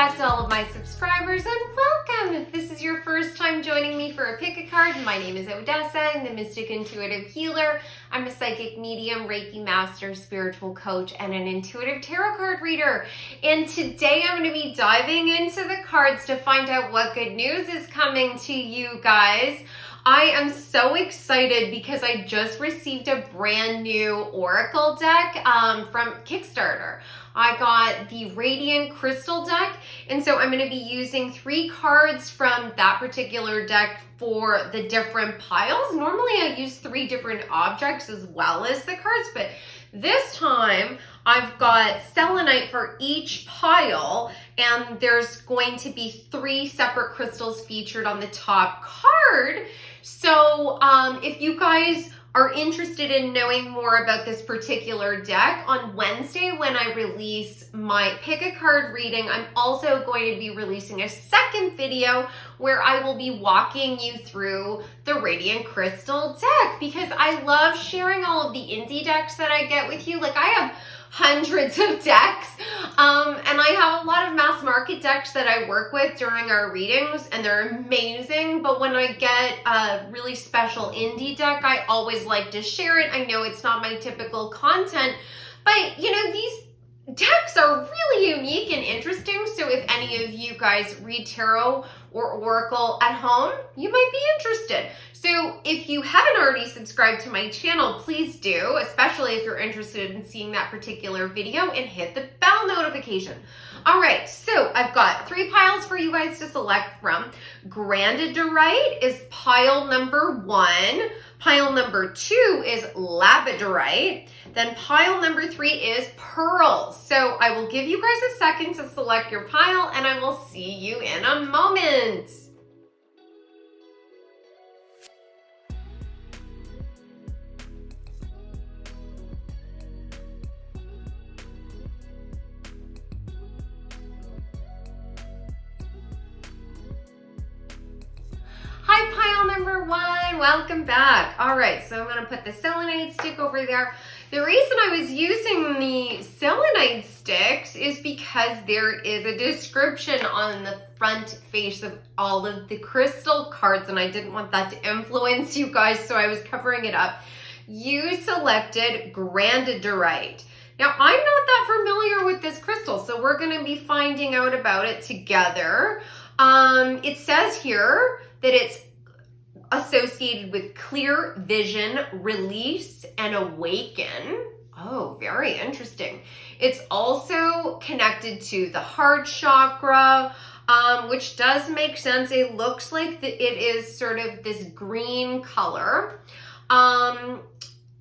back to all of my subscribers and welcome! If this is your first time joining me for a pick a card, my name is Odessa. I'm the Mystic Intuitive Healer. I'm a psychic medium, Reiki master, spiritual coach, and an intuitive tarot card reader. And today I'm going to be diving into the cards to find out what good news is coming to you guys. I am so excited because I just received a brand new Oracle deck from Kickstarter. I got the Radiant Crystal deck, and so I'm going to be using 3 cards from that particular deck for the different piles. Normally I use 3 different objects as well as the cards, but this time I've got selenite for each pile, and there's going to be 3 separate crystals featured on the top card. So if you guys are interested in knowing more about this particular deck, on Wednesday when I release my pick a card reading, I'm also going to be releasing a second video where I will be walking you through the Radiant Crystal deck, because I love sharing all of the indie decks that I get with you. Like, I have hundreds of decks, and I have a lot of mass market decks that I work with during our readings, and they're amazing. But when I get a really special indie deck, I always like to share it. I know it's not my typical content, but you know, these decks are really unique and interesting. So if any of you guys read tarot or oracle at home, you might be interested. So if you haven't already subscribed to my channel, please do, especially if you're interested in seeing that particular video, and hit the bell notification. All right, so I've got 3 piles for you guys to select from. Grandidorite is pile number 1. Pile number 2 is labradorite. Then pile number 3 is pearls. So I will give you guys a second to select your pile, and I will see you in a moment. Hi, pile number 1, welcome back. All right, so I'm gonna put the selenite stick over there. The reason I was using the selenite sticks is because there is a description on the front face of all of the crystal cards, and I didn't want that to influence you guys, so I was covering it up. You selected grandidorite. Now, I'm not that familiar with this crystal, so we're gonna be finding out about it together. It says here that it's associated with clear vision, release, and awaken. Oh, very interesting. It's also connected to the heart chakra, which does make sense. It looks like it is sort of this green color.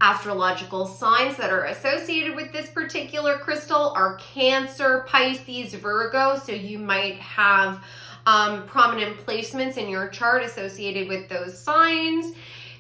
Astrological signs that are associated with this particular crystal are Cancer, Pisces, Virgo, so you might have prominent placements in your chart associated with those signs.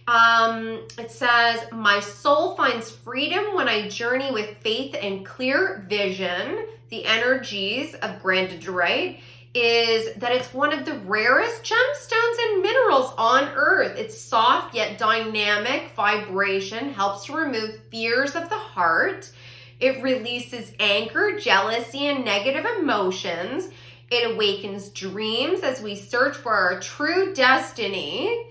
It says, my soul finds freedom when I journey with faith and clear vision. The energies of grandidorite is that it's one of the rarest gemstones and minerals on earth. It's soft yet dynamic vibration, helps to remove fears of the heart. It releases anger, jealousy, and negative emotions. It awakens dreams as we search for our true destiny.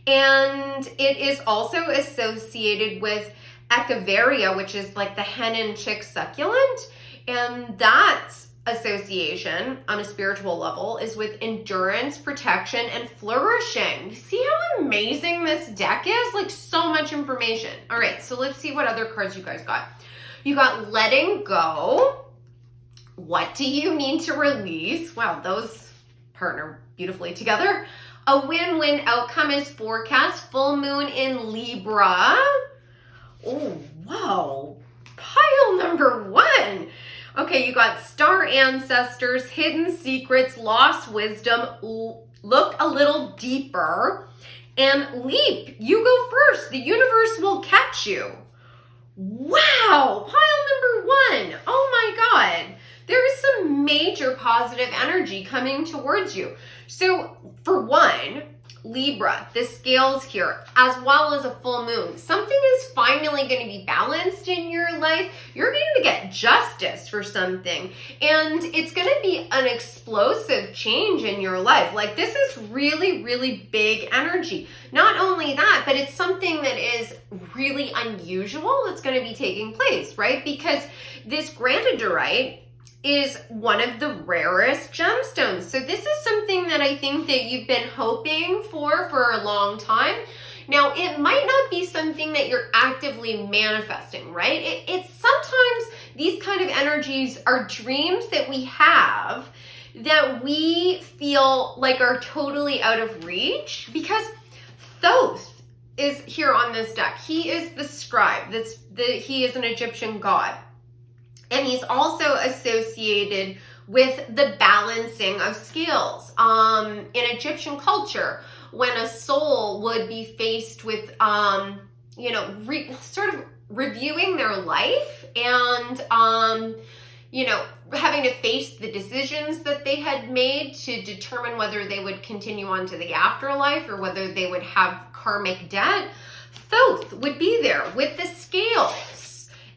And it is also associated with Echeveria, which is like the hen and chick succulent. And that association on a spiritual level is with endurance, protection, and flourishing. See how amazing this deck is? Like, so much information. All right, so let's see what other cards you guys got. You got letting go. What do you need to release? Wow, those partner beautifully together. A win-win outcome is forecast. Full moon in Libra. Oh, wow. Pile number 1. Okay, you got star ancestors, hidden secrets, lost wisdom, look a little deeper, and leap. You go first. The universe will catch you. Wow, pile number 1. Oh my God. There is some major positive energy coming towards you. So for one, Libra, the scales here, as well as a full moon. Something is finally going to be balanced in your life. You're going to get justice for something, and it's going to be an explosive change in your life. Like, this is really, really big energy. Not only that, but it's something that is really unusual that's going to be taking place, right? Because this granadorite is one of the rarest gemstones. So this is something that I think that you've been hoping for a long time. Now, it might not be something that you're actively manifesting, right? It's sometimes these kind of energies are dreams that we have that we feel like are totally out of reach, because Thoth is here on this deck. He is the scribe. He is an Egyptian god. And he's also associated with the balancing of scales. In Egyptian culture, when a soul would be faced with, sort of reviewing their life and, having to face the decisions that they had made to determine whether they would continue on to the afterlife or whether they would have karmic debt, Thoth would be there with the scales.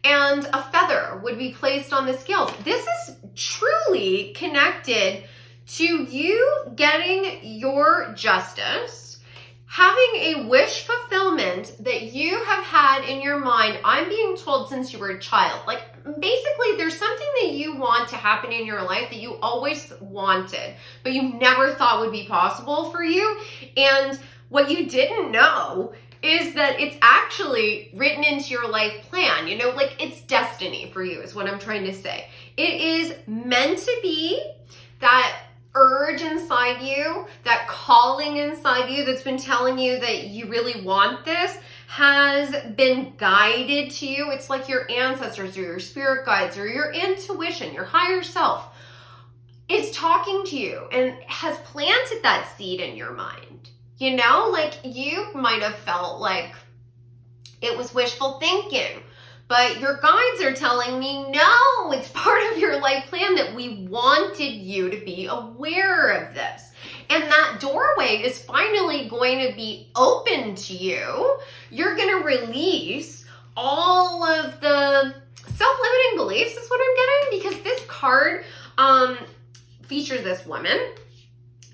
And a feather would be placed on the scales. This is truly connected to you getting your justice, having a wish fulfillment that you have had in your mind, I'm being told, since you were a child. Like, basically, there's something that you want to happen in your life that you always wanted, but you never thought would be possible for you. And what you didn't know is that it's actually written into your life plan. Like, it's destiny for you is what I'm trying to say. It is meant to be. That urge inside you, that calling inside you that's been telling you that you really want this, has been guided to you. It's like your ancestors or your spirit guides or your intuition, your higher self is talking to you and has planted that seed in your mind. Like, you might have felt like it was wishful thinking, but your guides are telling me, no, it's part of your life plan, that we wanted you to be aware of this. And that doorway is finally going to be open to you. You're going to release all of the self-limiting beliefs, is what I'm getting, because this card features this woman.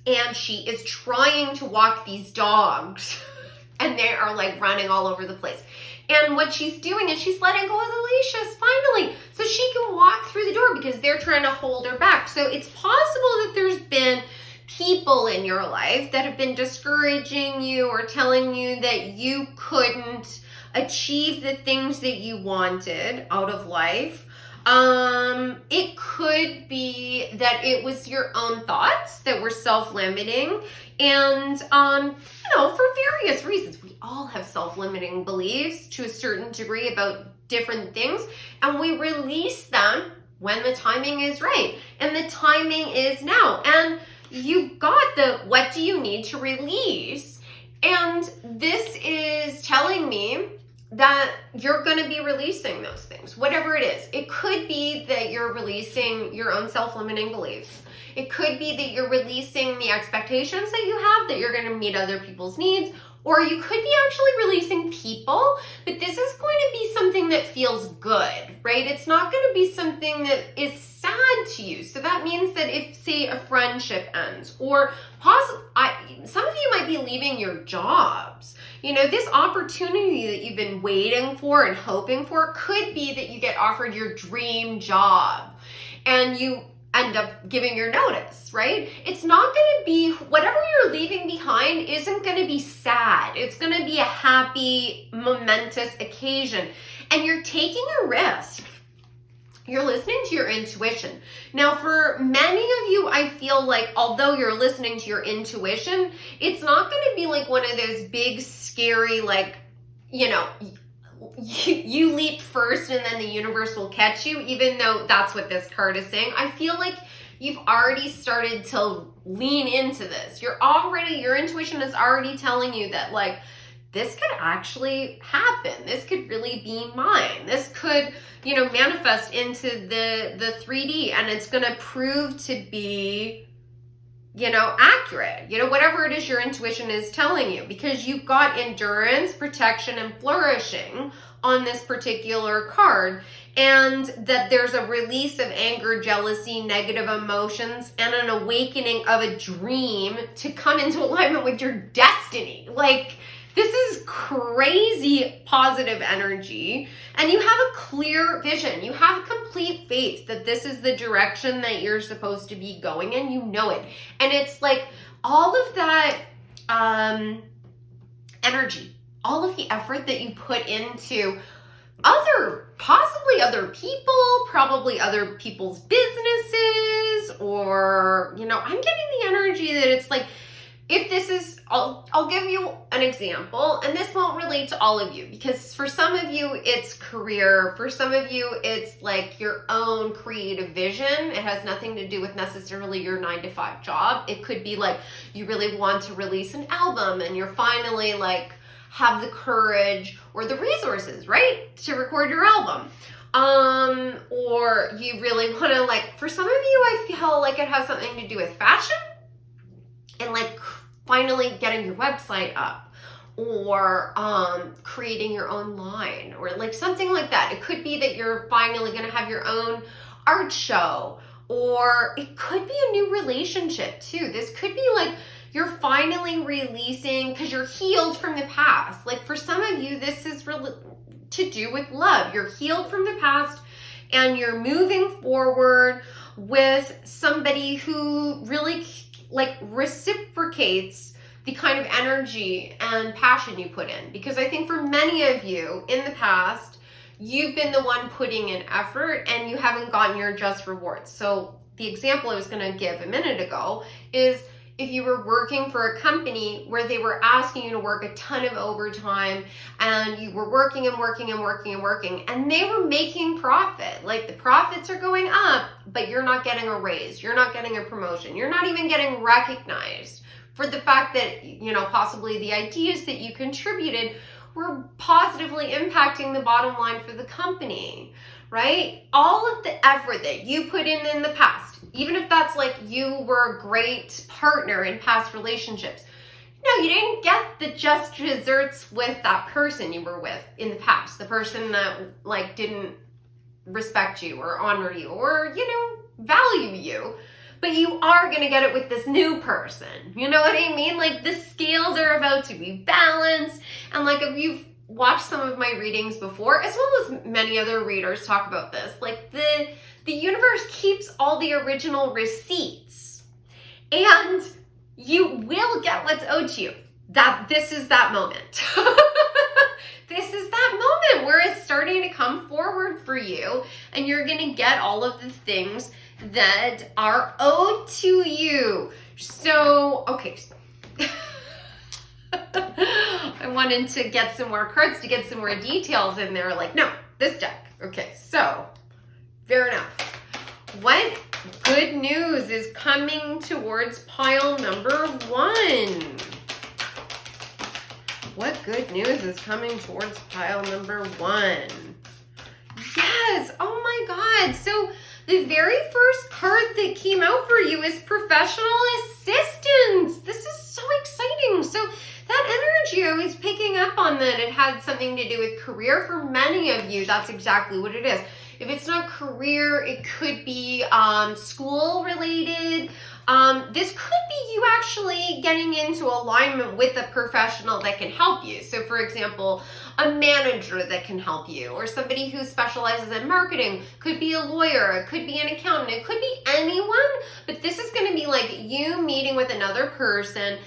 And she is trying to walk these dogs and they are like running all over the place. And what she's doing is she's letting go of the leashes finally, so she can walk through the door, because they're trying to hold her back. So it's possible that there's been people in your life that have been discouraging you or telling you that you couldn't achieve the things that you wanted out of life. It could be that it was your own thoughts that were self-limiting, and, for various reasons. We all have self-limiting beliefs to a certain degree about different things, and we release them when the timing is right, and the timing is now. And you got the, what do you need to release? And this is telling me that you're going to be releasing those things, whatever it is. It could be that you're releasing your own self-limiting beliefs. It could be that you're releasing the expectations that you have, that you're going to meet other people's needs, or you could be actually releasing people, but this is going to be something that feels good, right? It's not going to be something that is sad to you. So that means that if, say, a friendship ends, or some of you might be leaving your jobs. This opportunity that you've been waiting for and hoping for could be that you get offered your dream job and you end up giving your notice, right? It's not going to be, whatever you're leaving behind isn't going to be sad. It's going to be a happy, momentous occasion. And you're taking a risk. You're listening to your intuition. Now, for many of you, I feel like although you're listening to your intuition, it's not going to be like one of those big, scary, like, you leap first and then the universe will catch you, even though that's what this card is saying. I feel like you've already started to lean into this. Your intuition is already telling you that, like, this could actually happen. This could really be mine. This could, manifest into the 3D, and it's going to prove to be accurate, whatever it is your intuition is telling you, because you've got endurance, protection, and flourishing on this particular card, and that there's a release of anger, jealousy, negative emotions, and an awakening of a dream to come into alignment with your destiny. Like, this is crazy positive energy, and you have a clear vision. You have complete faith that this is the direction that you're supposed to be going in. You know it. And it's like all of that energy, all of the effort that you put into possibly other people, probably other people's businesses, or, I'm getting the energy that it's like, if this is, I'll give you an example, and this won't relate to all of you, because for some of you, it's career. For some of you, it's like your own creative vision. It has nothing to do with necessarily your 9-to-5 job. It could be like you really want to release an album and you're finally like have the courage or the resources, right, to record your album. Or you really want to, like, for some of you, I feel like it has something to do with fashion and like finally getting your website up, or creating your own line, or like something like that. It could be that you're finally going to have your own art show, or it could be a new relationship too. This could be like you're finally releasing because you're healed from the past. Like for some of you, this is really to do with love. You're healed from the past and you're moving forward with somebody who really like reciprocates the kind of energy and passion you put in. Because I think for many of you in the past, you've been the one putting in effort and you haven't gotten your just rewards. So the example I was going to give a minute ago is if you were working for a company where they were asking you to work a ton of overtime and you were working and working and working and working and they were making profit, like the profits are going up, but you're not getting a raise, you're not getting a promotion, you're not even getting recognized for the fact that, possibly the ideas that you contributed were positively impacting the bottom line for the company, right? All of the effort that you put in the past, even if that's like you were a great partner in past relationships, no, you didn't get the just desserts with that person you were with in the past, the person that like didn't respect you or honor you or, value you. But you are going to get it with this new person. You know what I mean? Like the scales are about to be balanced. And like if you've watched some of my readings before, as well as many other readers talk about this, like the universe keeps all the original receipts. And you will get what's owed to you. This is that moment. This is that moment where it's starting to come forward for you and you're going to get all of the things that are owed to you. So, okay. I wanted to get some more cards to get some more details in there. Like, no, this deck. Okay, so, fair enough. What good news is coming towards pile number 1? What good news is coming towards pile number 1? Yes, oh my God. So, the very first card that came out for you is professional assistance. This is so exciting. So that energy, I was picking up on that it had something to do with career. For many of you, that's exactly what it is. If it's not career, it could be school related. This could be you actually getting into alignment with a professional that can help you. So for example, a manager that can help you, or somebody who specializes in marketing. Could be a lawyer, it could be an accountant, it could be anyone, but this is going to be like you meeting with another person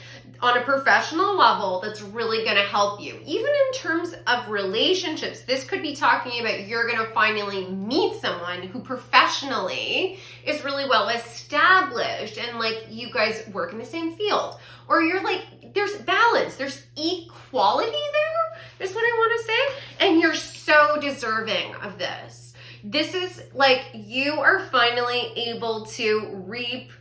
on a professional level that's really going to help you. Even in terms of relationships, this could be talking about you're going to finally meet someone who professionally is really well established and like you guys work in the same field. Or you're like, there's balance, there's equality there, is what I want to say. And you're so deserving of this. This is like you are finally able to reap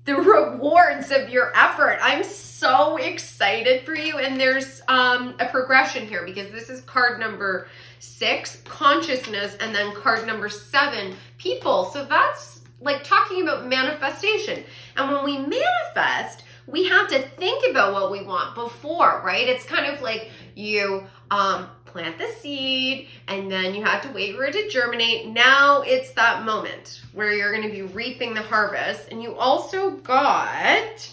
the rewards of your effort. I'm so excited for you. And there's a progression here because this is card number 6, consciousness, and then card number 7, people. So that's like talking about manifestation. And when we manifest, we have to think about what we want before, right? It's kind of like you plant the seed and then you have to wait for it to germinate. Now it's that moment where you're going to be reaping the harvest. And you also got,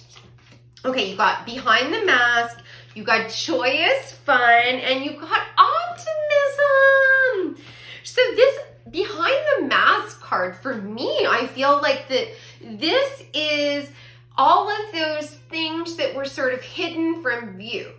okay, you got behind the mask, you got joyous fun, and you got optimism. So this behind the mask card, for me, I feel like that this is all of those things that were sort of hidden from view.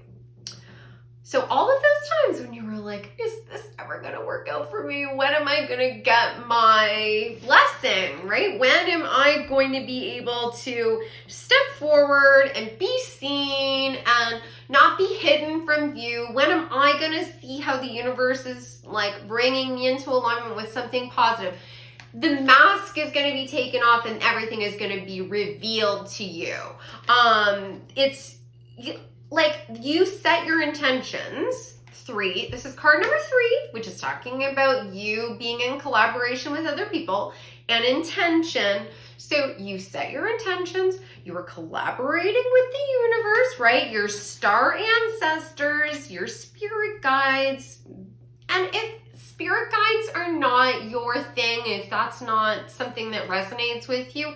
So all of those times when you were like, is this ever going to work out for me? When am I going to get my blessing, right? When am I going to be able to step forward and be seen and not be hidden from view? When am I going to see how the universe is like bringing me into alignment with something positive? The mask is going to be taken off and everything is going to be revealed to you. It's like you set your intentions. 3, this is card number 3, which is talking about you being in collaboration with other people, and intention. So you set your intentions, you are collaborating with the universe, right? Your star ancestors, your spirit guides. And if spirit guides are not your thing, if that's not something that resonates with you,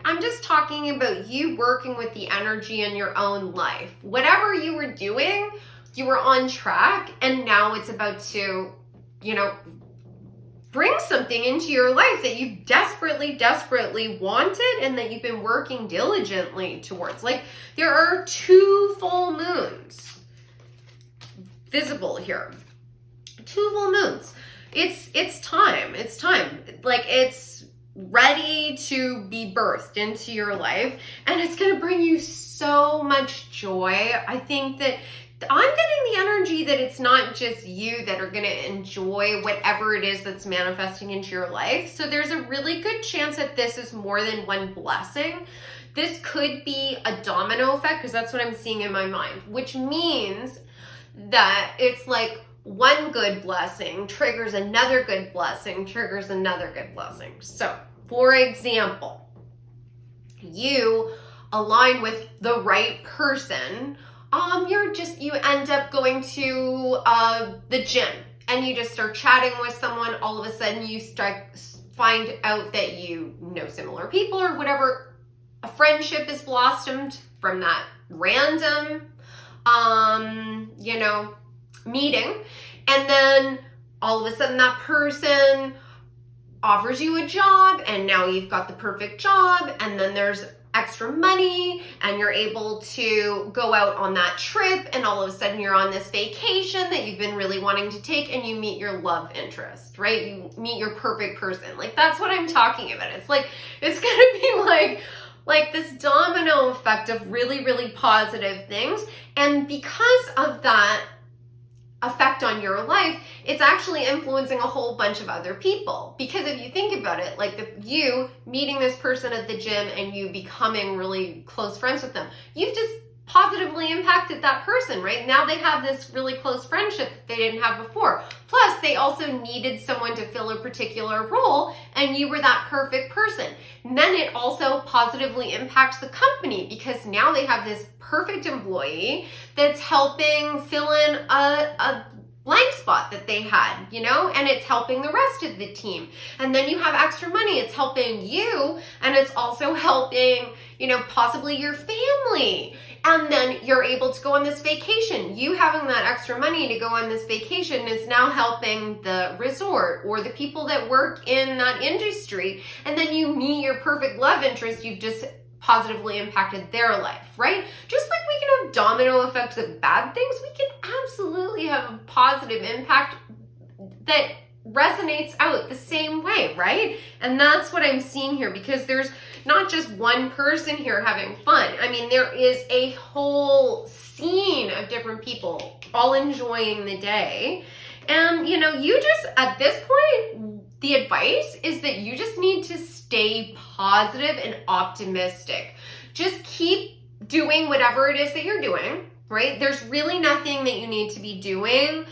I'm just talking about you working with the energy in your own life. Whatever you were doing, you were on track, and now it's about to, bring something into your life that you desperately, desperately wanted and that you've been working diligently towards. Like, there are 2 full moons visible here. 2 full moons. It's time. It's time. Like, it's ready to be birthed into your life, and it's going to bring you so much joy. I think that I'm getting the energy that it's not just you that are going to enjoy whatever it is that's manifesting into your life. So there's a really good chance that this is more than one blessing. This could be a domino effect, because that's what I'm seeing in my mind, which means that it's like one good blessing triggers another good blessing, triggers another good blessing. So, for example, you align with the right person. You end up going to the gym and you just start chatting with someone. All of a sudden you find out that you know similar people or whatever. A friendship is blossomed from that random, meeting. And then all of a sudden that person offers you a job, and now you've got the perfect job, and then there's extra money and you're able to go out on that trip, and all of a sudden you're on this vacation that you've been really wanting to take, and you meet your love interest, right? You meet your perfect person. Like, that's what I'm talking about. It's like, it's gonna be like this domino effect of really, really positive things. And because of that effect on your life, it's actually influencing a whole bunch of other people. Because if you think about it, like you meeting this person at the gym and you becoming really close friends with them, you've just positively impacted that person, right? Now they have this really close friendship that they didn't have before. Plus, they also needed someone to fill a particular role, and you were that perfect person. And then it also positively impacts the company, because now they have this perfect employee that's helping fill in a blank spot that they had, and it's helping the rest of the team. And then you have extra money. It's helping you, and it's also helping, possibly your family. And then you're able to go on this vacation. You having that extra money to go on this vacation is now helping the resort or the people that work in that industry. And then you meet your perfect love interest. You've just positively impacted their life, right? Just like we can have domino effects of bad things, we can absolutely have a positive impact that resonates out the same way, right? And that's what I'm seeing here, because there's not just one person here having fun. I mean, there is a whole scene of different people all enjoying the day. And, you just, at this point, the advice is that you just need to stay positive and optimistic. Just keep doing whatever it is that you're doing, right? There's really nothing that you need to be doing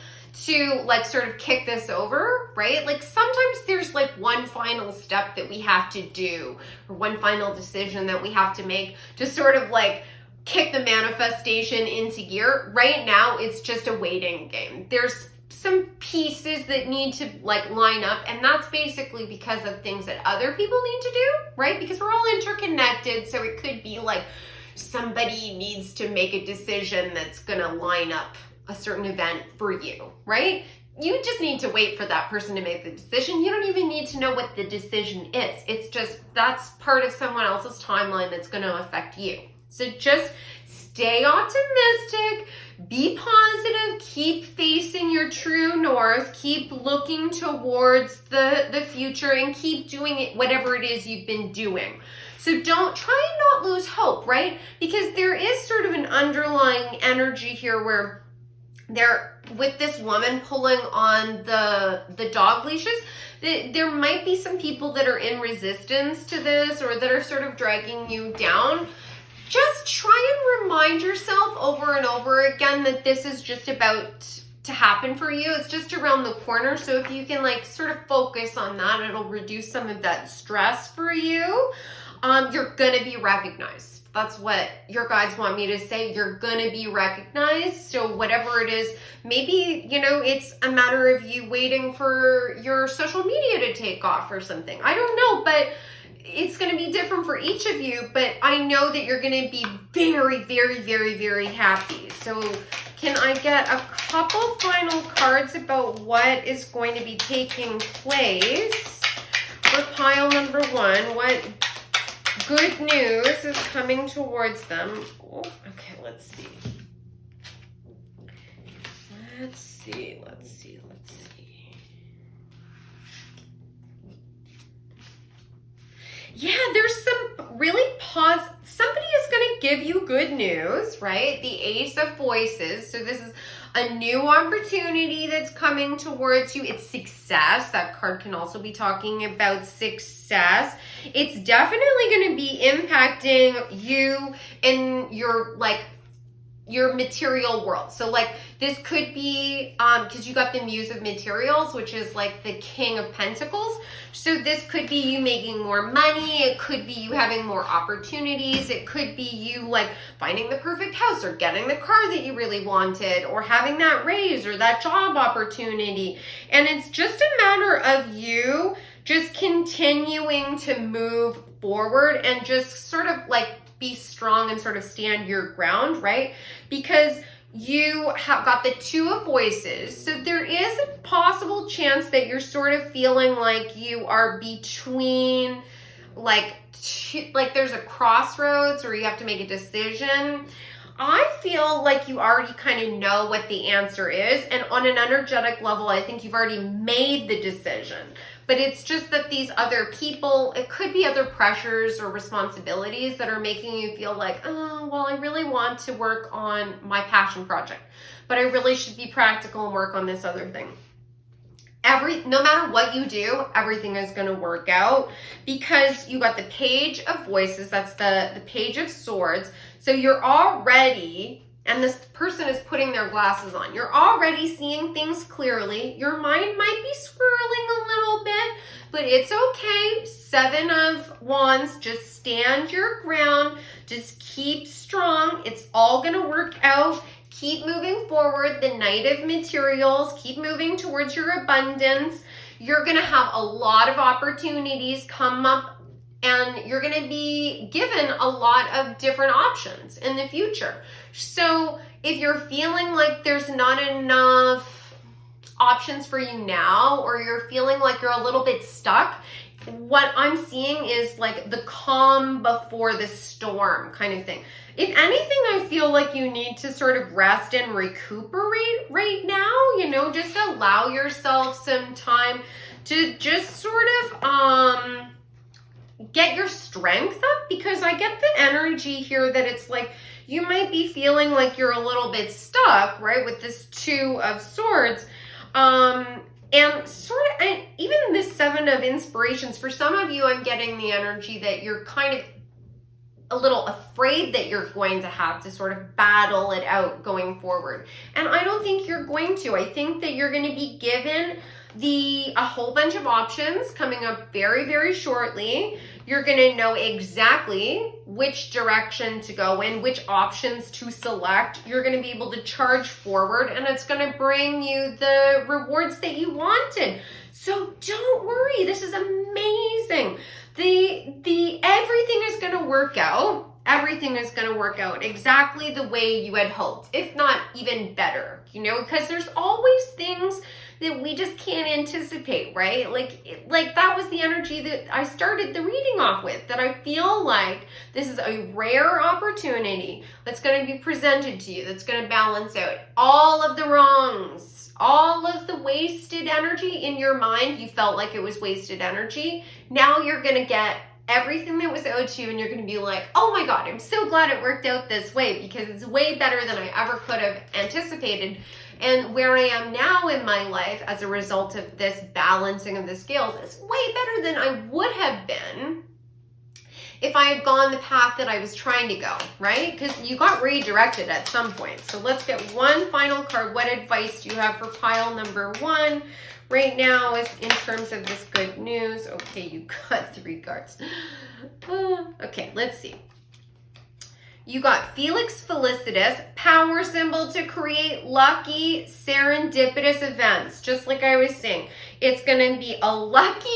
to like sort of kick this over, right? Like sometimes there's like one final step that we have to do, or one final decision that we have to make to sort of like kick the manifestation into gear. Right now, it's just a waiting game. There's some pieces that need to like line up, and that's basically because of things that other people need to do, right? Because we're all interconnected, so it could be like somebody needs to make a decision that's gonna line up a certain event for you, right? You just need to wait for that person to make the decision. You don't even need to know what the decision is. It's just that's part of someone else's timeline that's going to affect you. So just stay optimistic, be positive, keep facing your true north, keep looking towards the future, and keep doing it, whatever it is you've been doing. So don't try and not lose hope, right? Because there is sort of an underlying energy here where with this woman pulling on the dog leashes, there might be some people that are in resistance to this or that are sort of dragging you down. Just try and remind yourself over and over again that this is just about to happen for you. It's just around the corner. So if you can like sort of focus on that, it'll reduce some of that stress for you. You're gonna be recognized. That's what your guides want me to say. You're gonna be recognized. So whatever it is, maybe, you know, it's a matter of you waiting for your social media to take off or something. I don't know, but it's going to be different for each of you, but I know that you're going to be very, very, very, very happy. So can I get a couple final cards about what is going to be taking place for pile number one? What good news is coming towards them? Oh, okay, let's see. Let's see. Yeah, there's some really somebody is going to give you good news, right? The Ace of Voices. So this is a new opportunity that's coming towards you. It's success. That card can also be talking about success. It's definitely going to be impacting you in your material world. So like this could be because you got the Muse of Materials, which is like the King of Pentacles. So this could be you making more money. It could be you having more opportunities. It could be you like finding the perfect house or getting the car that you really wanted or having that raise or that job opportunity. And it's just a matter of you just continuing to move forward and just sort of like be strong and sort of stand your ground, right? Because you have got the Two of Voices. So there is a possible chance that you're sort of feeling like you are between like there's a crossroads or you have to make a decision. I feel like you already kind of know what the answer is. And on an energetic level, I think you've already made the decision. But it's just that these other people, it could be other pressures or responsibilities that are making you feel like, oh, well, I really want to work on my passion project, but I really should be practical and work on this other thing. No matter what you do, everything is going to work out because you got the Page of Voices. That's the Page of Swords. So you're already, and this person is putting their glasses on, you're already seeing things clearly. Your mind might be swirling a little bit, but it's okay. Seven of Wands, just stand your ground. Just keep strong. It's all going to work out. Keep moving forward. The Knight of Materials. Keep moving towards your abundance. You're going to have a lot of opportunities come up and you're going to be given a lot of different options in the future. So if you're feeling like there's not enough options for you now, or you're feeling like you're a little bit stuck, what I'm seeing is like the calm before the storm kind of thing. If anything, I feel like you need to sort of rest and recuperate right now, you know, just allow yourself some time to just sort of get your strength up, because I get the energy here that it's like you might be feeling like you're a little bit stuck, right, with this Two of Swords. And sort of, and even this Seven of Inspirations, for some of you, I'm getting the energy that you're kind of a little afraid that you're going to have to sort of battle it out going forward. And I don't think you're going to. I think that you're going to be given a whole bunch of options coming up very, very shortly. You're going to know exactly which direction to go in, which options to select. You're going to be able to charge forward, and it's going to bring you the rewards that you wanted. So don't worry. This is amazing. Everything is going to work out. Everything is going to work out exactly the way you had hoped, if not even better, because there's always things that we just can't anticipate, right? Like that was the energy that I started the reading off with, that I feel like this is a rare opportunity that's going to be presented to you, that's going to balance out all of the wrongs, all of the wasted energy in your mind. You felt like it was wasted energy. Now you're going to get everything that was owed to you, and you're going to be like, oh my God, I'm so glad it worked out this way, because it's way better than I ever could have anticipated. And where I am now in my life as a result of this balancing of the scales is way better than I would have been if I had gone the path that I was trying to go, right? Because you got redirected at some point. So let's get one final card. What advice do you have for pile number 1 right now is in terms of this good news? Okay, you got 3 cards. Okay, let's see. You got Felix Felicitas, power symbol to create lucky, serendipitous events. Just like I was saying, it's going to be a lucky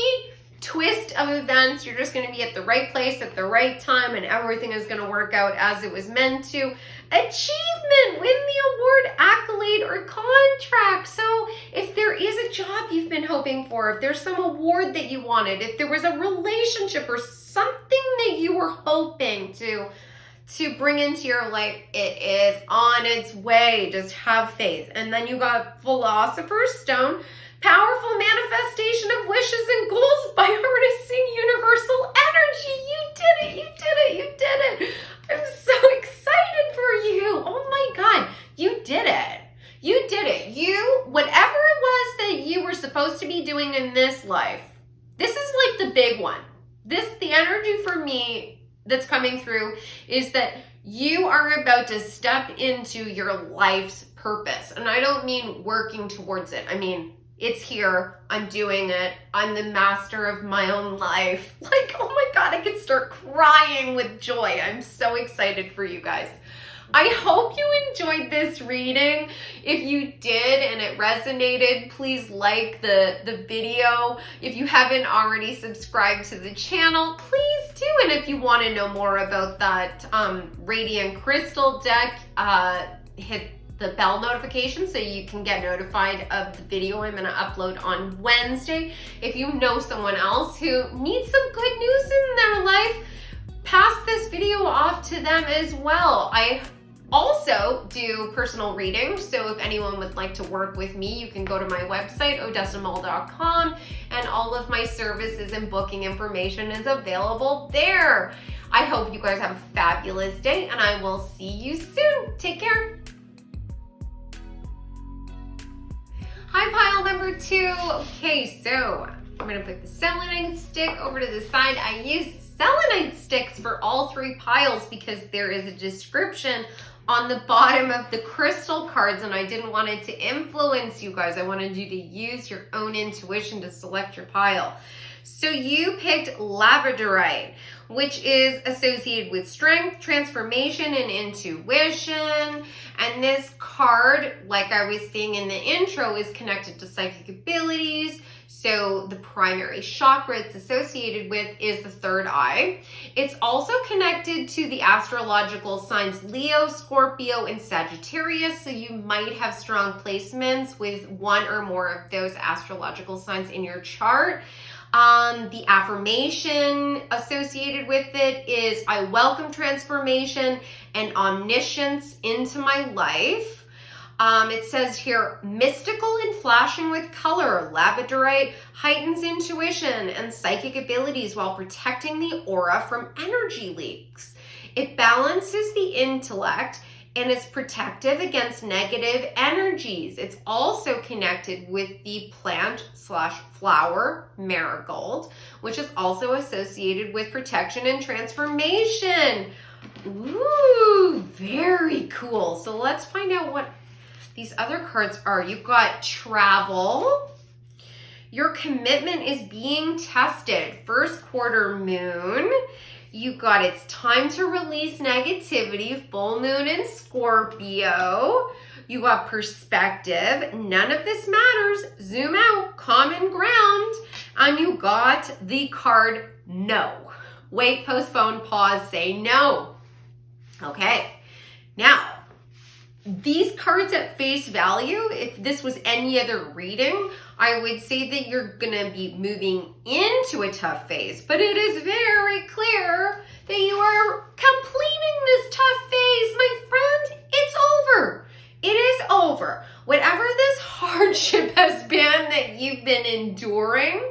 twist of events. You're just going to be at the right place at the right time, and everything is going to work out as it was meant to. Achievement, win the award, accolade, or contract. So if there is a job you've been hoping for, if there's some award that you wanted, if there was a relationship or something that you were hoping to bring into your life, it is on its way. Just have faith. And then you got Philosopher's Stone, powerful manifestation of wishes and goals by harnessing universal energy. You did it. You did it. You did it. I'm so excited for you. Oh my God. You did it. You did it. Whatever it was that you were supposed to be doing in this life, this is like the big one. The energy for me that's coming through is that you are about to step into your life's purpose. And I don't mean working towards it. I mean, it's here. I'm doing it. I'm the master of my own life. Like, oh my God, I could start crying with joy. I'm so excited for you guys. I hope you enjoyed this reading. If you did and it resonated, please like the video. If you haven't already subscribed to the channel, please do. And if you want to know more about that Radiant Crystal deck, hit the bell notification so you can get notified of the video I'm going to upload on Wednesday. If you know someone else who needs some good news in their life, pass this video off to them as well. I also do personal readings, so if anyone would like to work with me, you can go to my website, odessamall.com, and all of my services and booking information is available there. I hope you guys have a fabulous day, and I will see you soon. Take care. Hi, pile number 2. Okay, so I'm gonna put the selenite stick over to the side. I use selenite sticks for all 3 piles because there is a description on the bottom of the crystal cards, and I didn't want it to influence you guys. I wanted you to use your own intuition to select your pile. So you picked labradorite, which is associated with strength, transformation, and intuition. And this card, like I was saying in the intro, is connected to psychic abilities. So the primary chakra it's associated with is the 3rd eye. It's also connected to the astrological signs Leo, Scorpio, and Sagittarius. So you might have strong placements with one or more of those astrological signs in your chart. The affirmation associated with it is, I welcome transformation and omniscience into my life. It says here, mystical and flashing with color, labradorite heightens intuition and psychic abilities while protecting the aura from energy leaks. It balances the intellect and is protective against negative energies. It's also connected with the plant/flower marigold, which is also associated with protection and transformation. Ooh, very cool. So let's find out what these other cards are. You've got travel. Your commitment is being tested. First quarter moon. You got it's time to release negativity. Full moon in Scorpio. You got perspective. None of this matters. Zoom out. Common ground. And you got the card no. Wait, postpone, pause, say no. Okay. Now, these cards at face value, if this was any other reading, I would say that you're going to be moving into a tough phase. But it is very clear that you are completing this tough phase, my friend. It's over. It is over. Whatever this hardship has been that you've been enduring,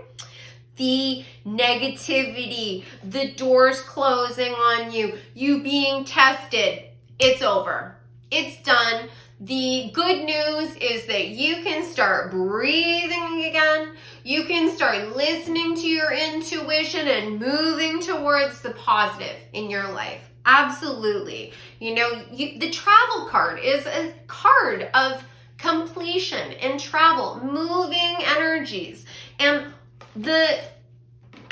the negativity, the doors closing on you, you being tested, it's over. It's done. The good news is that you can start breathing again. You can start listening to your intuition and moving towards the positive in your life. Absolutely. You know, the travel card is a card of completion and travel, moving energies. And the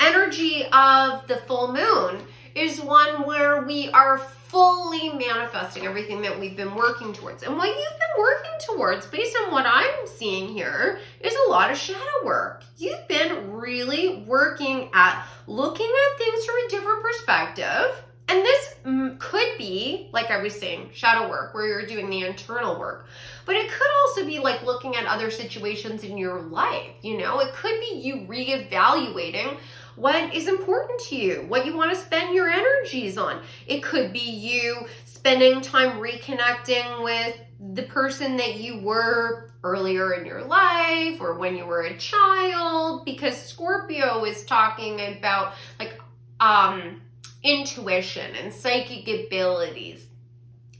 energy of the full moon is one where we are fully manifesting everything that we've been working towards. And what you've been working towards, based on what I'm seeing here, is a lot of shadow work. You've been really working at looking at things from a different perspective. And this could be, like I was saying, shadow work, where you're doing the internal work. But it could also be like looking at other situations in your life. You know, it could be you reevaluating what is important to you, what you want to spend your energies on. It could be you spending time reconnecting with the person that you were earlier in your life or when you were a child, because Scorpio is talking about like intuition and psychic abilities.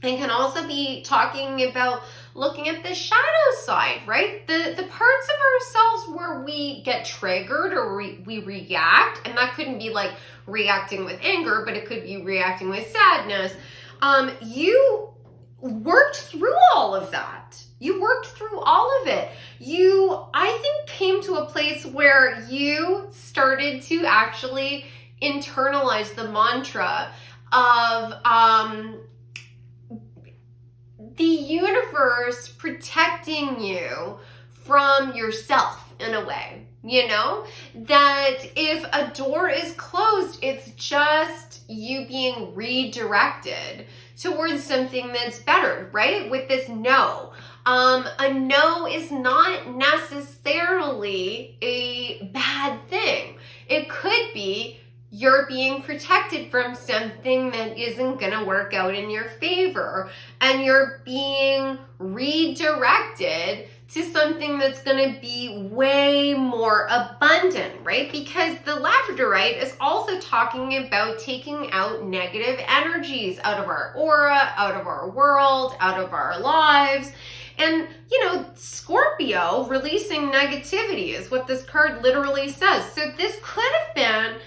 And can also be talking about looking at the shadow side, right? The parts of ourselves where we get triggered or we react, and that couldn't be like reacting with anger, but it could be reacting with sadness. You worked through all of that. You worked through all of it. You, I think, came to a place where you started to actually internalize the mantra of the universe protecting you from yourself in a way, you know, that if a door is closed, it's just you being redirected towards something that's better, right? With this no. A no is not necessarily a bad thing. It could be you're being protected from something that isn't going to work out in your favor, and you're being redirected to something that's going to be way more abundant, right? Because the labradorite is also talking about taking out negative energies out of our aura, out of our world, out of our lives. And, you know, Scorpio, releasing negativity is what this card literally says. So this could have been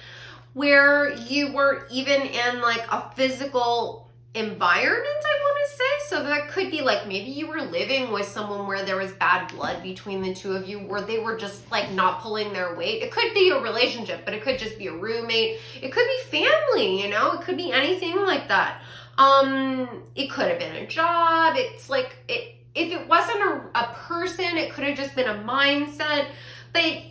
where you were even in like a physical environment, I want to say. So that could be like maybe you were living with someone where there was bad blood between the two of you, where they were just like not pulling their weight. It could be a relationship, but it could just be a roommate. It could be family, you know, it could be anything like that. It could have been a job. It's like, if it wasn't a person, it could have just been a mindset. But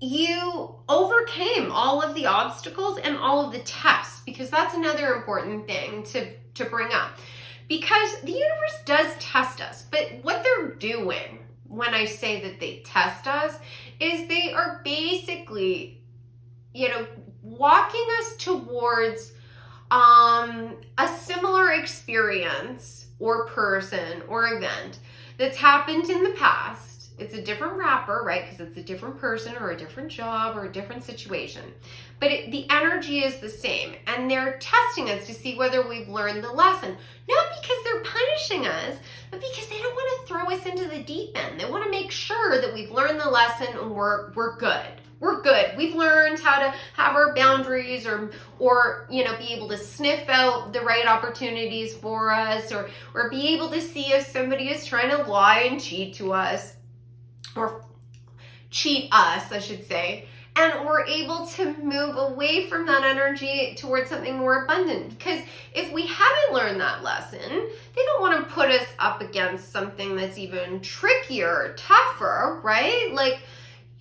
you overcame all of the obstacles and all of the tests, because that's another important thing to bring up, because the universe does test us. But what they're doing when I say that they test us is they are basically, you know, walking us towards a similar experience or person or event that's happened in the past. It's a different wrapper, right? Because it's a different person or a different job or a different situation. But the energy is the same. And they're testing us to see whether we've learned the lesson. Not because they're punishing us, but because they don't want to throw us into the deep end. They want to make sure that we've learned the lesson and we're good, we're good. We've learned how to have our boundaries, or you know, be able to sniff out the right opportunities for us, or be able to see if somebody is trying to lie and cheat to us, or cheat us, I should say. And we're able to move away from that energy towards something more abundant. Because if we haven't learned that lesson, they don't want to put us up against something that's even trickier, tougher, right? Like,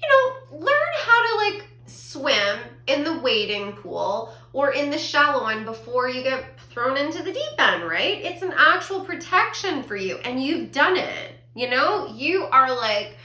you know, learn how to like swim in the wading pool or in the shallow end before you get thrown into the deep end, right? It's an actual protection for you, and you've done it. You know, you are like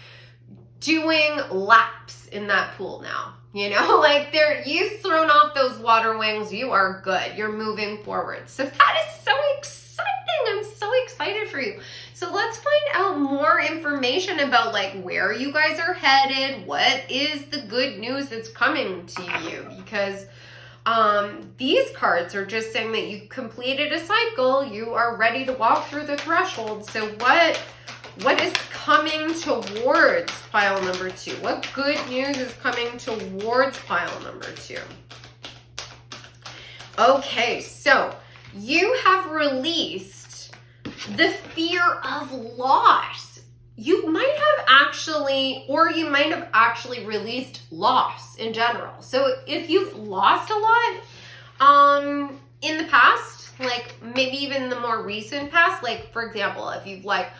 doing laps in that pool now, you know, like you've thrown off those water wings. You are good. You're moving forward. So that is so exciting. I'm so excited for you. So let's find out more information about like where you guys are headed. What is the good news that's coming to you? Because these cards are just saying that you completed a cycle. You are ready to walk through the threshold. So what is coming towards pile number 2? What good news is coming towards pile number 2? Okay, so you have released the fear of loss. You might have actually, or you might have actually released loss in general. So if you've lost a lot in the past, like maybe even the more recent past, like for example, if you've like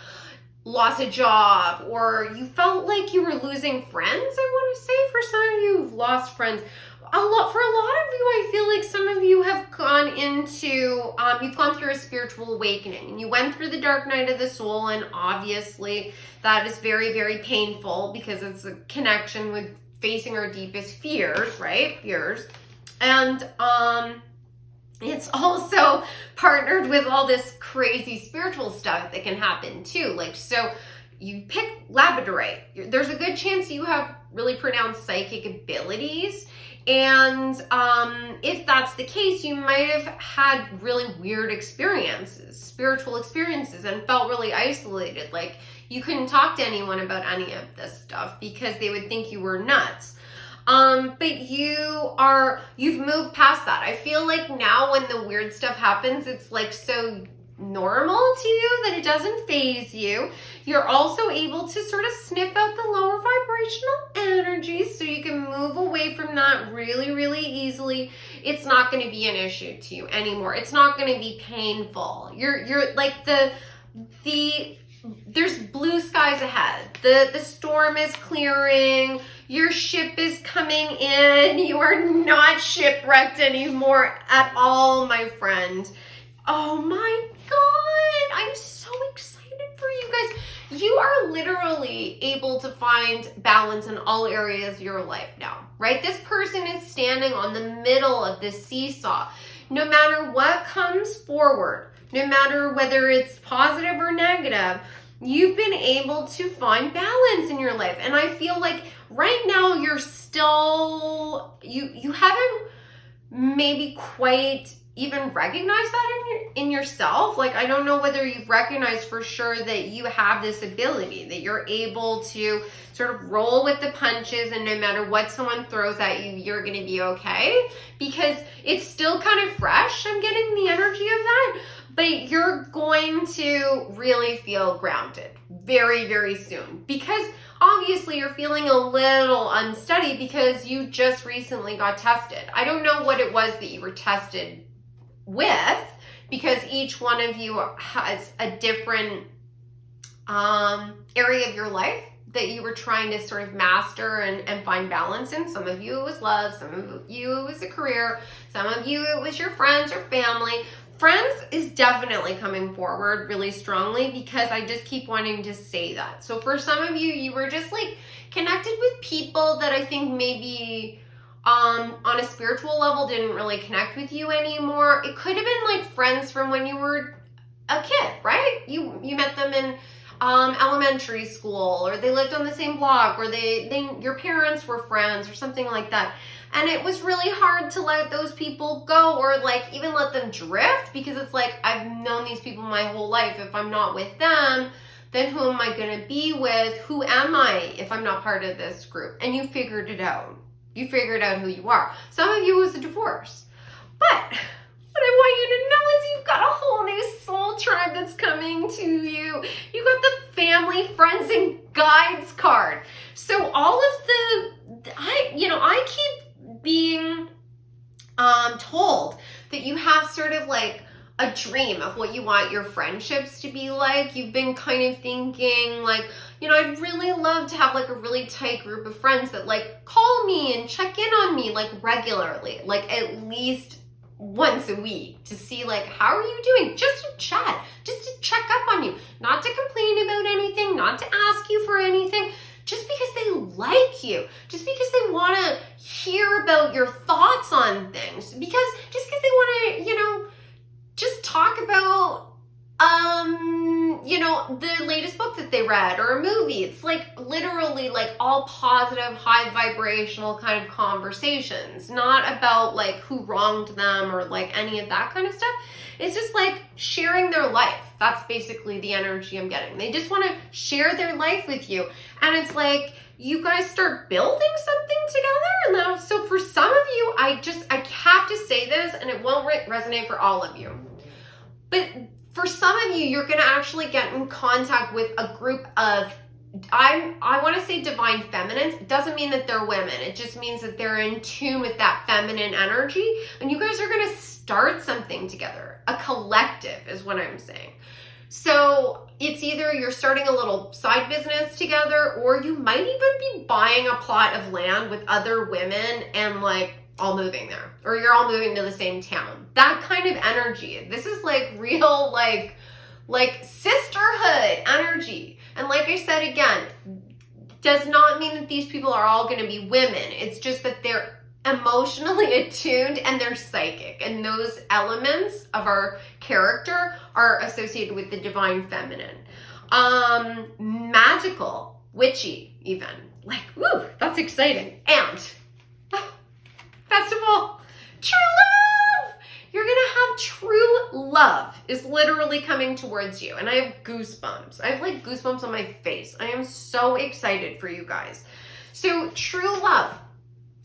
lost a job, or you felt like you were losing friends, I want to say for some of you who've lost friends. For a lot of you, I feel like some of you have gone into, you've gone through a spiritual awakening, and you went through the dark night of the soul, and obviously that is very, very painful because it's a connection with facing our deepest fears, right? Fears. And it's also partnered with all this crazy spiritual stuff that can happen too. Like, so you pick labradorite. There's a good chance you have really pronounced psychic abilities. And if that's the case, you might have had really weird experiences, spiritual experiences, and felt really isolated. Like you couldn't talk to anyone about any of this stuff because they would think you were nuts. But you've moved past that. I feel like now when the weird stuff happens, it's like so normal to you that it doesn't faze you. You're also able to sort of sniff out the lower vibrational energies, so you can move away from that really, really easily. It's not going to be an issue to you anymore. It's not going to be painful. You're like there's blue skies ahead. The storm is clearing. Your ship is coming in. You are not shipwrecked anymore at all, my friend. Oh my God. I'm so excited for you guys. You are literally able to find balance in all areas of your life now, right? This person is standing on the middle of this seesaw. No matter what comes forward, no matter whether it's positive or negative, you've been able to find balance in your life. And I feel like right now you're still, you haven't maybe quite even recognized that in yourself. Like, I don't know whether you've recognized for sure that you have this ability, that you're able to sort of roll with the punches, and no matter what someone throws at you, you're going to be okay, because it's still kind of fresh. I'm getting the energy of that. But you're going to really feel grounded very, very soon, because obviously you're feeling a little unsteady because you just recently got tested. I don't know what it was that you were tested with, because each one of you has a different area of your life that you were trying to sort of master and find balance in. Some of you it was love, some of you it was a career, some of you it was your friends or family. Friends is definitely coming forward really strongly, because I just keep wanting to say that. So for some of you, you were just like connected with people that I think maybe on a spiritual level didn't really connect with you anymore. It could have been like friends from when you were a kid, right? You met them in elementary school, or they lived on the same block, or your parents were friends or something like that. And it was really hard to let those people go, or like even let them drift, because it's like, I've known these people my whole life. If I'm not with them, then who am I going to be with? Who am I if I'm not part of this group? And you figured it out. You figured out who you are. Some of you it was a divorce. But what I want you to know is you've got a whole new soul tribe that's coming to you. You got the family, friends, and guides card. So all of I keep being told that you have sort of like a dream of what you want your friendships to be like. You've been kind of thinking like, I'd really love to have like a really tight group of friends that like call me and check in on me like regularly, like at least once a week to see like, how are you doing? Just to chat, just to check up on you, not to complain about anything, not to ask you for anything, just because they like you, just because they want to hear about your thoughts on things, just because they want to, just talk about, the latest book that they read or a movie. It's like literally like all positive, high vibrational kind of conversations, not about like who wronged them or like any of that kind of stuff. It's just like sharing their life. That's basically the energy I'm getting. They just want to share their life with you. And it's like, you guys start building something together. And so for some of you, I have to say this, and it won't resonate for all of you. But for some of you, you're going to actually get in contact with a group of, I want to say divine feminines. It doesn't mean that they're women. It just means that they're in tune with that feminine energy. And you guys are going to start something together. A collective is what I'm saying. So it's either you're starting a little side business together, or you might even be buying a plot of land with other women and like all moving there, or you're all moving to the same town. That kind of energy. This is like real, like sisterhood energy. And like I said again, does not mean that these people are all going to be women. It's just that they're emotionally attuned and they're psychic. And those elements of our character are associated with the divine feminine. Magical, witchy even. Like, woo, that's exciting. And best of all, true love. You're going to have true love is literally coming towards you. And I have goosebumps. I have like goosebumps on my face. I am so excited for you guys. So true love.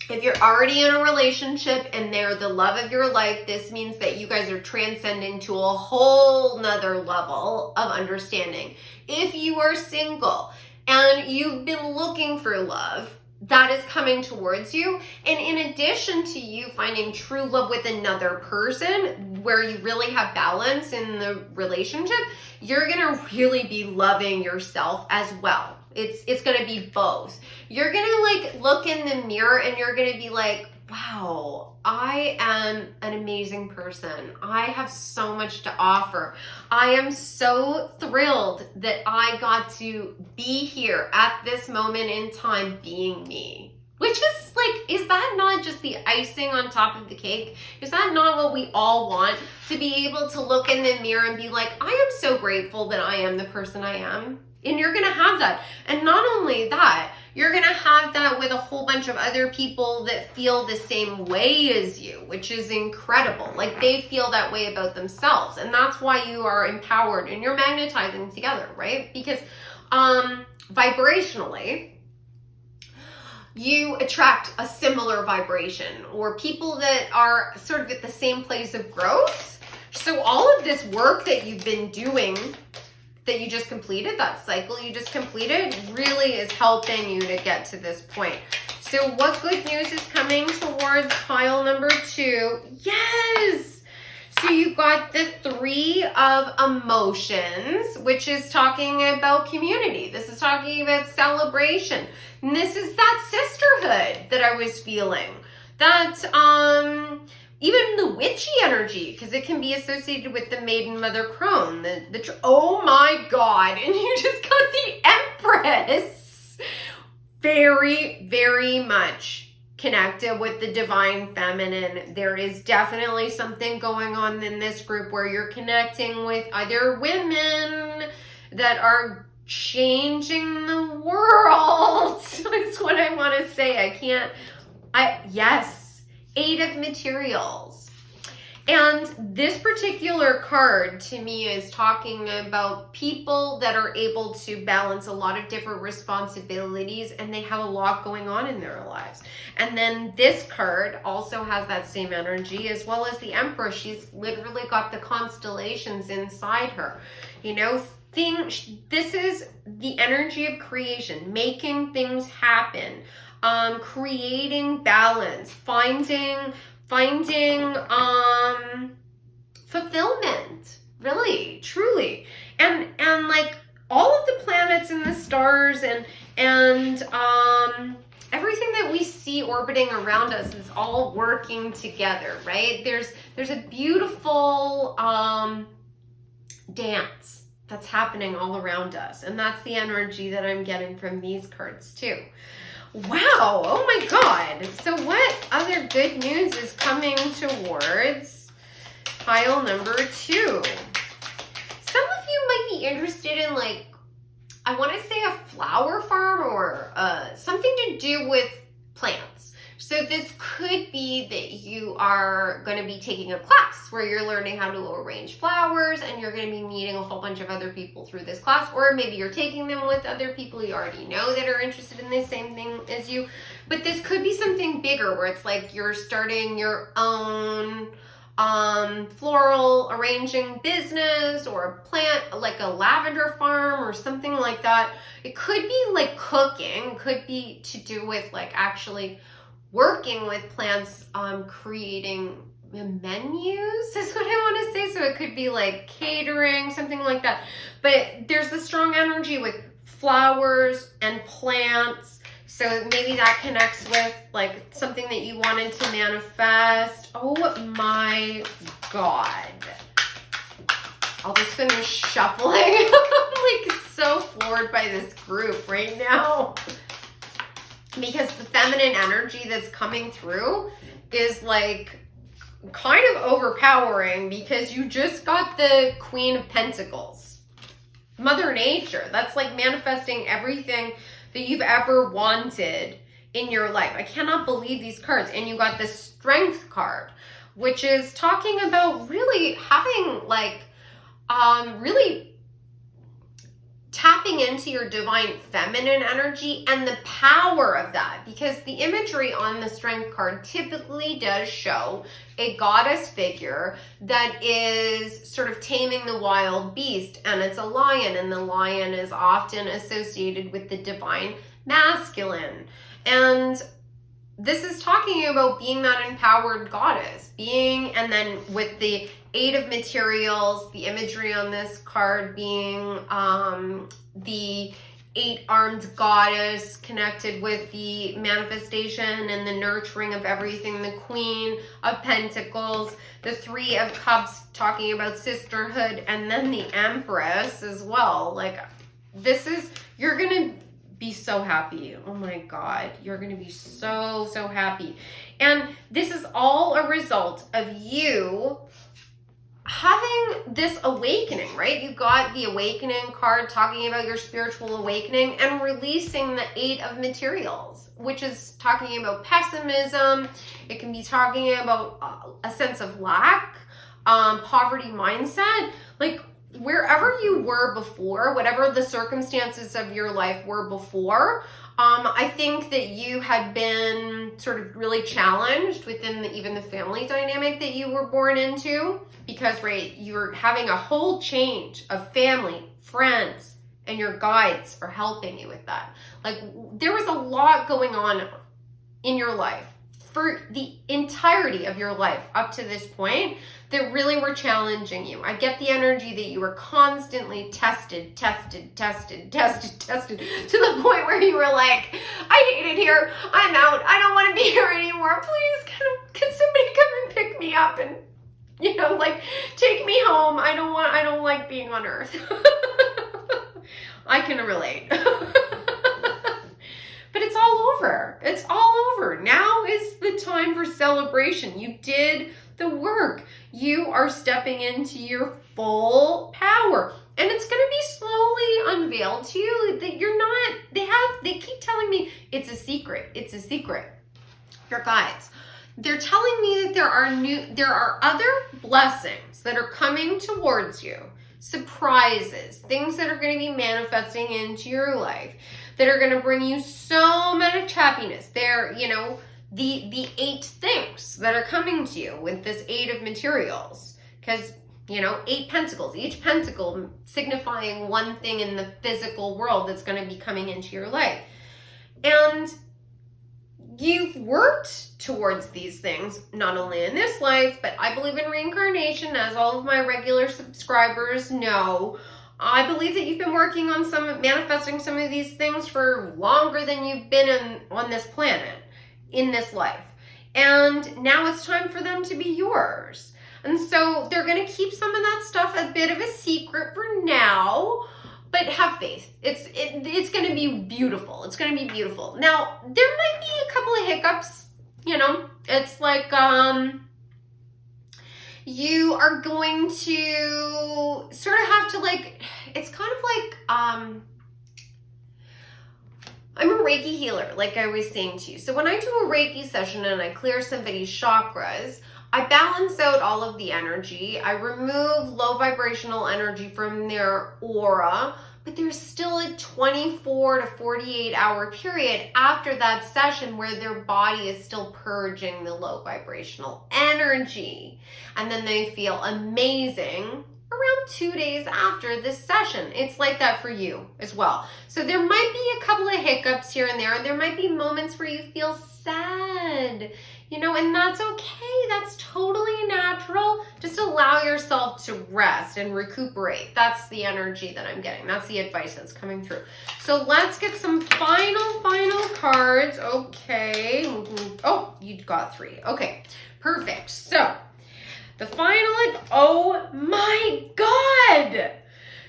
If you're already in a relationship and they're the love of your life, this means that you guys are transcending to a whole nother level of understanding. If you are single and you've been looking for love, that is coming towards you. And in addition to you finding true love with another person where you really have balance in the relationship, you're going to really be loving yourself as well. It's going to be both. You're going to like look in the mirror and you're going to be like, wow, I am an amazing person. I have so much to offer. I am so thrilled that I got to be here at this moment in time being me. Which is like, is that not just the icing on top of the cake? Is that not what we all want? To be able to look in the mirror and be like, I am so grateful that I am the person I am. And you're going to have that. And not only that, you're going to have that with a whole bunch of other people that feel the same way as you, which is incredible. Like they feel that way about themselves. And that's why you are empowered and you're magnetizing together, right? Because vibrationally, you attract a similar vibration or people that are sort of at the same place of growth. So all of this work that you've been doing, that you just completed, that cycle you just completed, really is helping you to get to this point. So what good news is coming towards pile number 2? Yes! So you got the 3 of emotions, which is talking about community. This is talking about celebration. And this is that sisterhood that I was feeling. That, even the witchy energy, because it can be associated with the maiden mother crone. Oh my God. And you just got the Empress. Very, very much connected with the divine feminine. There is definitely something going on in this group where you're connecting with other women that are changing the world. That's what I want to say. Yes. 8 of materials. And this particular card to me is talking about people that are able to balance a lot of different responsibilities, and they have a lot going on in their lives. And then this card also has that same energy, as well as the Empress. She's literally got the constellations inside her. You know, this is the energy of creation, making things happen, creating balance, finding fulfillment, really, truly. And like all of the planets and the stars and everything that we see orbiting around us is all working together, right? There's a beautiful dance that's happening all around us, and that's the energy that I'm getting from these cards too. Wow, oh my God. So what other good news is coming towards pile number 2? Some of you might be interested in, like, I want to say a flower farm or something to do with plants. So this could be that you are going to be taking a class where you're learning how to arrange flowers, and you're going to be meeting a whole bunch of other people through this class, or maybe you're taking them with other people you already know that are interested in the same thing as you. But this could be something bigger where it's like you're starting your own floral arranging business, or a plant, like a lavender farm or something like that. It could be like cooking, could be to do with like actually working with plants, creating menus is what I want to say. So it could be like catering, something like that. But there's a strong energy with flowers and plants. So maybe that connects with like something that you wanted to manifest. Oh my God. I'll just finish shuffling. I'm like so floored by this group right now. Because the feminine energy that's coming through is like kind of overpowering, because you just got the Queen of Pentacles. Mother Nature. That's like manifesting everything that you've ever wanted in your life. I cannot believe these cards. And you got the Strength card, which is talking about really having like, really tapping into your divine feminine energy and the power of that, because the imagery on the Strength card typically does show a goddess figure that is sort of taming the wild beast, and it's a lion, and the lion is often associated with the divine masculine. And this is talking about being that empowered goddess, and then with the 8 of materials, the imagery on this card being the 8-armed goddess connected with the manifestation and the nurturing of everything, the Queen of Pentacles, the 3 of Cups talking about sisterhood, and then the Empress as well. Like, this is, you're gonna be so happy. Oh my God, you're gonna be so happy. And this is all a result of you having this awakening, right? You got the Awakening card talking about your spiritual awakening, and releasing the 8 of materials, which is talking about pessimism. It can be talking about a sense of lack, poverty mindset, like wherever you were before, whatever the circumstances of your life were before. I think that you had been sort of really challenged within even the family dynamic that you were born into, because, right, you're having a whole change of family, friends, and your guides are helping you with that. Like, there was a lot going on in your life for the entirety of your life up to this point that really were challenging you. I get the energy that you were constantly tested to the point where you were like, I hate it here, I'm out, I don't want to be here anymore, please, can somebody come and pick me up and, you know, like, take me home, I don't like being on earth. I can relate. But it's all over. It's all over. Now is the time for celebration. You did the work. You are stepping into your full power. And it's going to be slowly unveiled to you that you're not, they keep telling me it's a secret. It's a secret. Your guides. they're telling me that there are other blessings that are coming towards you, surprises, things that are going to be manifesting into your life that are going to bring you so much happiness. They're, the 8 things that are coming to you with this 8 of materials, because 8 pentacles, each pentacle signifying one thing in the physical world that's going to be coming into your life. And you've worked towards these things, not only in this life, but I believe in reincarnation, as all of my regular subscribers know. I believe that you've been working on manifesting some of these things for longer than you've been on this planet, in this life. And now it's time for them to be yours. And so they're going to keep some of that stuff a bit of a secret for now, but have faith. It's going to be beautiful. It's going to be beautiful. Now, there might be a couple of hiccups, It's like you are going to sort of have to it's kind of like I'm a Reiki healer, like I was saying to you. So when I do a Reiki session and I clear somebody's chakras, I balance out all of the energy. I remove low vibrational energy from their aura, but there's still a 24 to 48 hour period after that session where their body is still purging the low vibrational energy. And then they feel amazing around 2 days after this session. It's like that for you as well. So there might be a couple of hiccups here and there, and there might be moments where you feel sad, and that's okay. That's totally natural. Just allow yourself to rest and recuperate. That's the energy that I'm getting. That's the advice that's coming through. So let's get some final cards. Okay. Oh, you got 3. Okay, perfect. So the final, oh my God.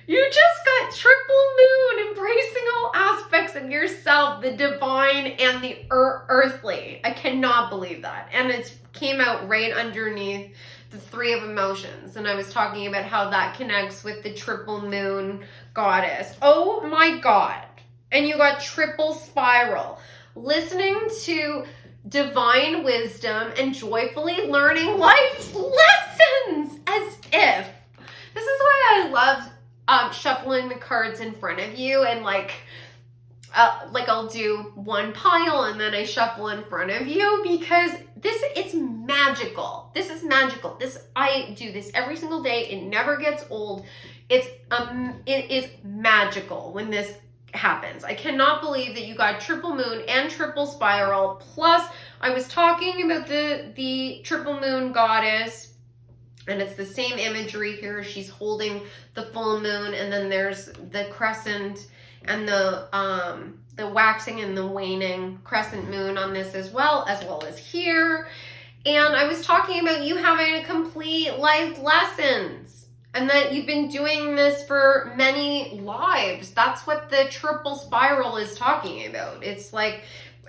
You just got triple moon, embracing all aspects of yourself, the divine and the earthly. I cannot believe that. And it came out right underneath the 3 of emotions. And I was talking about how that connects with the triple moon goddess. Oh my God. And you got triple spiral. Listening to divine wisdom and joyfully learning life's lessons as if. This is why I love shuffling the cards in front of you, and I'll do one pile and then I shuffle in front of you, because it's magical. This is magical. I do this every single day. It never gets old. It is magical when this happens. I cannot believe that you got triple moon and triple spiral. Plus, I was talking about the triple moon goddess. And it's the same imagery here. She's holding the full moon, and then there's the crescent and the waxing and the waning crescent moon on this as well as here. And I was talking about you having a complete life lessons, and that you've been doing this for many lives. That's what the triple spiral is talking about. It's like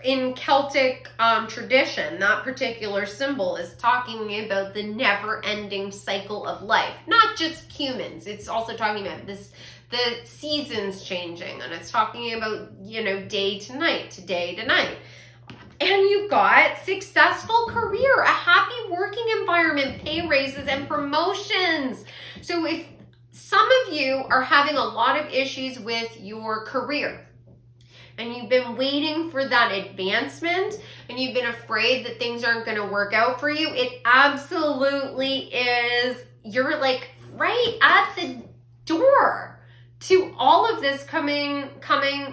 in Celtic tradition, that particular symbol is talking about the never-ending cycle of life. Not just humans. It's also talking about the seasons changing, and it's talking about, day to night, today to night. And you got successful career, a happy working environment, pay raises, and promotions. So if some of you are having a lot of issues with your career, and you've been waiting for that advancement, and you've been afraid that things aren't going to work out for you, it absolutely is. You're right at the door to all of this coming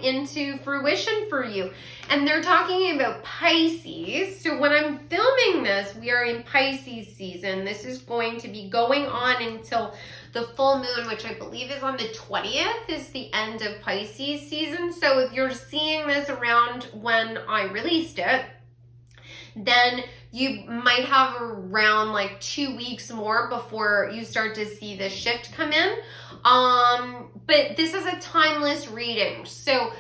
into fruition for you. And they're talking about Pisces. So when I'm filming this, we are in Pisces season. This is going to be going on until the full moon, which I believe is on the 20th, is the end of Pisces season. So if you're seeing this around when I released it, then you might have around 2 weeks more before you start to see the shift come in. But this is a timeless reading. So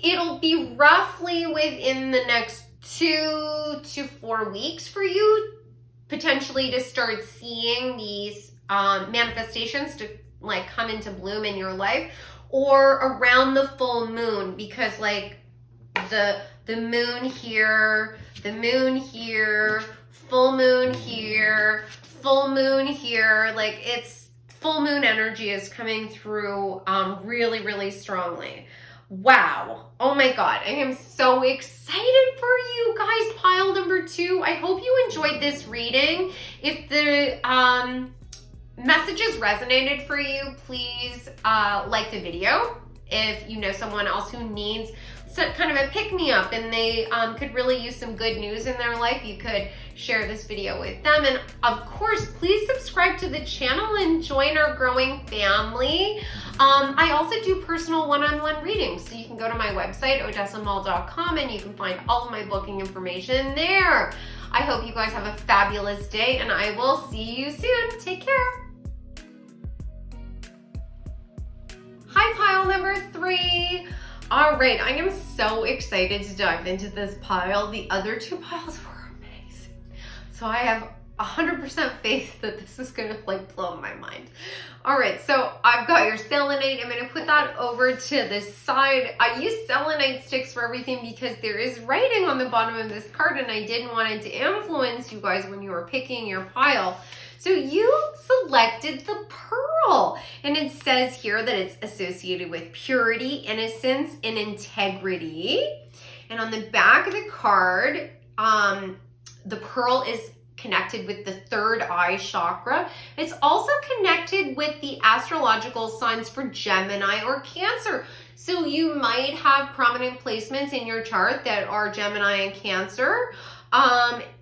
it'll be roughly within the next 2 to 4 weeks for you potentially to start seeing these manifestations to come into bloom in your life, or around the full moon, because the moon here, full moon here, full moon here. Like, it's full moon energy is coming through really, really strongly. Wow. Oh my God. I am so excited for you guys. Pile number 2. I hope you enjoyed this reading. If the messages resonated for you, please like the video. If you know someone else who needs kind of a pick-me-up and they could really use some good news in their life, you could share this video with them. And of course, please subscribe to the channel and join our growing family. I also do personal one-on-one readings, so you can go to my website, odessamall.com, and you can find all of my booking information there. I hope you guys have a fabulous day, and I will see you soon. Take care. Hi, pile number 3. All right, I am so excited to dive into this pile. The other 2 piles were amazing. So I have 100% faith that this is gonna like blow my mind. All right, so I've got your selenite. I'm gonna put that over to the side. I use selenite sticks for everything because there is writing on the bottom of this card, and I didn't want it to influence you guys when you were picking your pile. So you selected the pearl, and it says here that it's associated with purity, innocence, and integrity. And on the back of the card, the pearl is connected with the third eye chakra. It's also connected with the astrological signs for Gemini or Cancer. So you might have prominent placements in your chart that are Gemini and Cancer.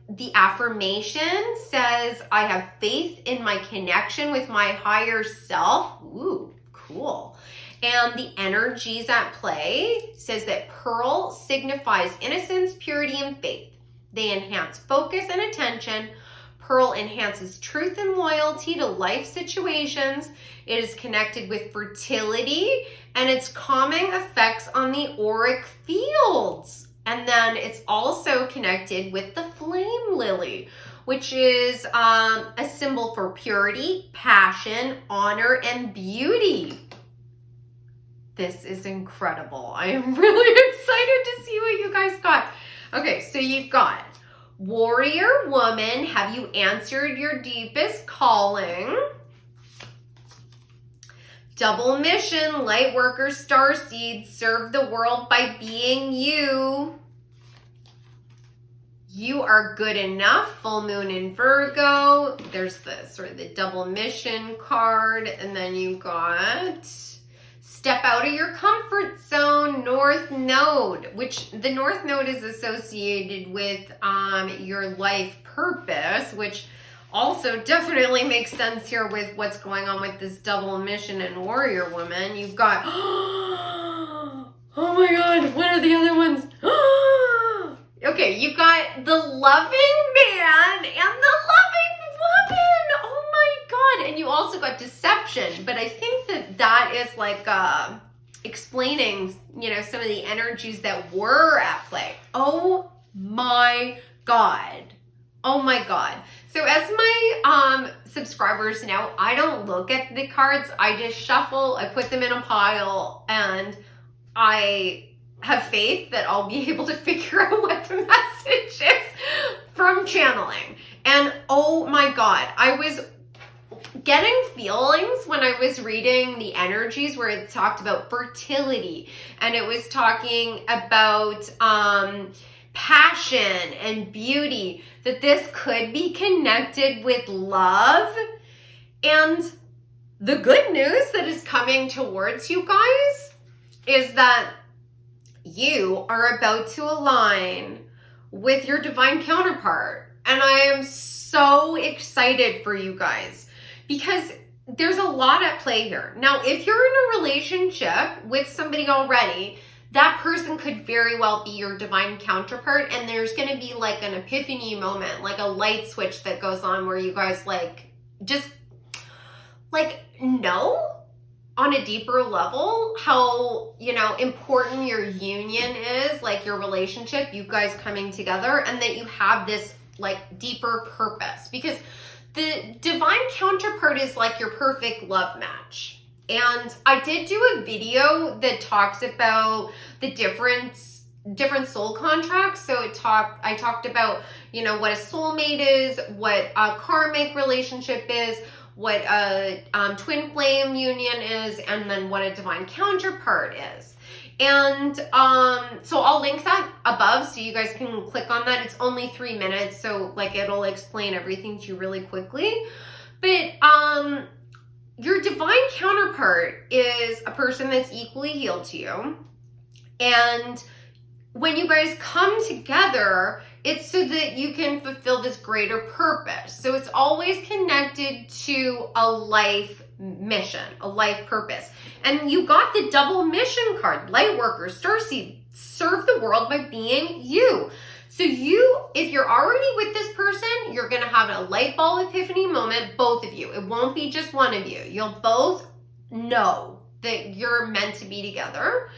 The affirmation says, I have faith in my connection with my higher self. Ooh, cool. And the energies at play says that pearl signifies innocence, purity, and faith. They enhance focus and attention. Pearl enhances truth and loyalty to life situations. It is connected with fertility and its calming effects on the auric fields. And then it's also connected with the flame lily, which is a symbol for purity, passion, honor, and beauty. This is incredible. I am really excited to see what you guys got. Okay, so you've got warrior woman, have you answered your deepest calling? Double mission, light worker, starseed, serve the world by being you. You are good enough, full moon in Virgo. There's the sort of the double mission card. And then you got step out of your comfort zone, North Node, which the North Node is associated with your life purpose, which also definitely makes sense here with what's going on with this double mission and warrior woman. You've got, oh my God, what are the other ones? Okay, you've got the loving man and the loving woman. Oh my God. And you also got deception, but I think that that is like explaining, you know, some of the energies that were at play. Oh my God. Oh my God. So as my subscribers know, I don't look at the cards. I just shuffle, I put them in a pile, and I have faith that I'll be able to figure out what the message is from channeling. And oh my God, I was getting feelings when I was reading the energies where it talked about fertility, and it was talking about passion and beauty, that this could be connected with love. And the good news that is coming towards you guys is that you are about to align with your divine counterpart. And I am so excited for you guys because there's a lot at play here. Now, if you're in a relationship with somebody already, that person could very well be your divine counterpart, and there's going to be like an epiphany moment, like a light switch that goes on where you guys like just like know on a deeper level how, you know, important your union is, like your relationship, you guys coming together, and that you have this like deeper purpose, because the divine counterpart is like your perfect love match. And I did do a video that talks about the difference different soul contracts. So I talked about, what a soulmate is, what a karmic relationship is, what a twin flame union is, and then what a divine counterpart is. And so I'll link that above so you guys can click on that. It's only 3 minutes, so like it'll explain everything to you really quickly. But your divine counterpart is a person that's equally healed to you. And when you guys come together, it's so that you can fulfill this greater purpose. So it's always connected to a life mission, a life purpose. And you got the double mission card, Lightworker, Starseed, serve the world by being you. So if you're already with this person, you're going to have a light bulb epiphany moment, both of you. It won't be just one of you. You'll both know that you're meant to be together.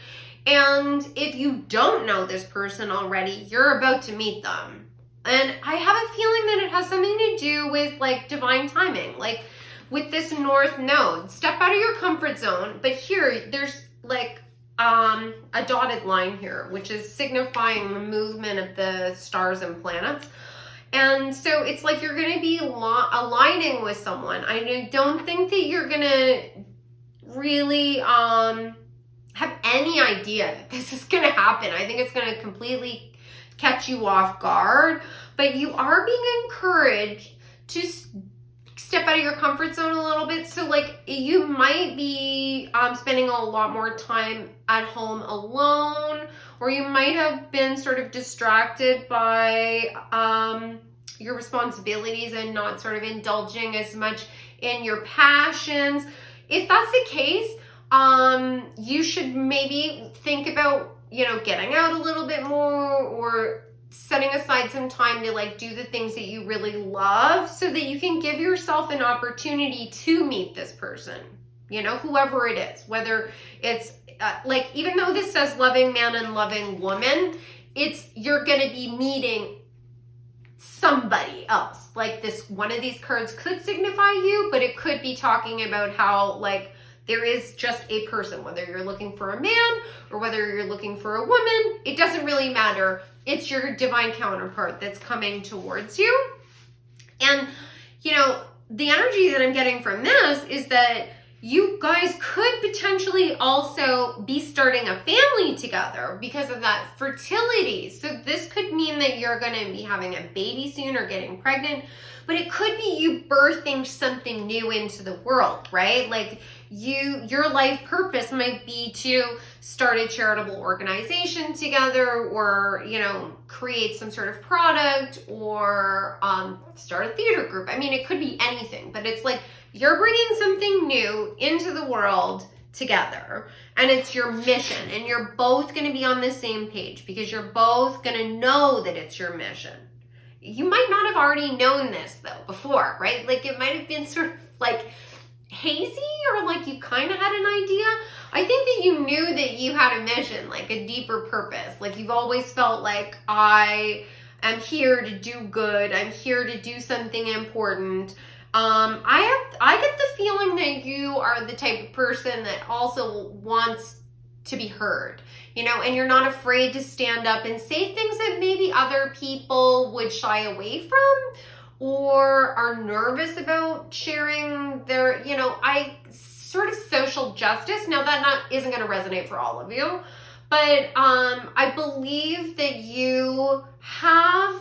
And if you don't know this person already, you're about to meet them. And I have a feeling that it has something to do with like divine timing, like with this North Node. Step out of your comfort zone. But here, there's like a dotted line here, which is signifying the movement of the stars and planets. And so it's like you're going to be aligning with someone. I don't think that you're going to really have any idea that this is going to happen. I think it's going to completely catch you off guard, but you are being encouraged to step out of your comfort zone a little bit. So like you might be spending a lot more time at home alone, or you might have been sort of distracted by your responsibilities and not sort of indulging as much in your passions. If that's the case, you should maybe think about, getting out a little bit more, or setting aside some time to like do the things that you really love so that you can give yourself an opportunity to meet this person, whoever it is, whether it's like, even though this says loving man and loving woman, you're going to be meeting somebody else. Like this, one of these cards could signify you, but it could be talking about how like there is just a person, whether you're looking for a man or whether you're looking for a woman, it doesn't really matter. It's your divine counterpart that's coming towards you. And, the energy that I'm getting from this is that you guys could potentially also be starting a family together because of that fertility. So this could mean that you're going to be having a baby soon or getting pregnant, but it could be you birthing something new into the world, right? Like your life purpose might be to start a charitable organization together, or create some sort of product, or start a theater group. I mean, it could be anything, but it's like you're bringing something new into the world together, and it's your mission, and you're both going to be on the same page because you're both going to know that it's your mission. You might not have already known this though before, right? Like it might have been sort of like hazy, or like you kind of had an idea. I think that you knew that you had a mission, like a deeper purpose. Like you've always felt like, I am here to do good. I'm here to do something important. I get the feeling that you are the type of person that also wants to be heard, and you're not afraid to stand up and say things that maybe other people would shy away from, or are nervous about sharing their, sort of social justice. Now that isn't going to resonate for all of you, but I believe that you have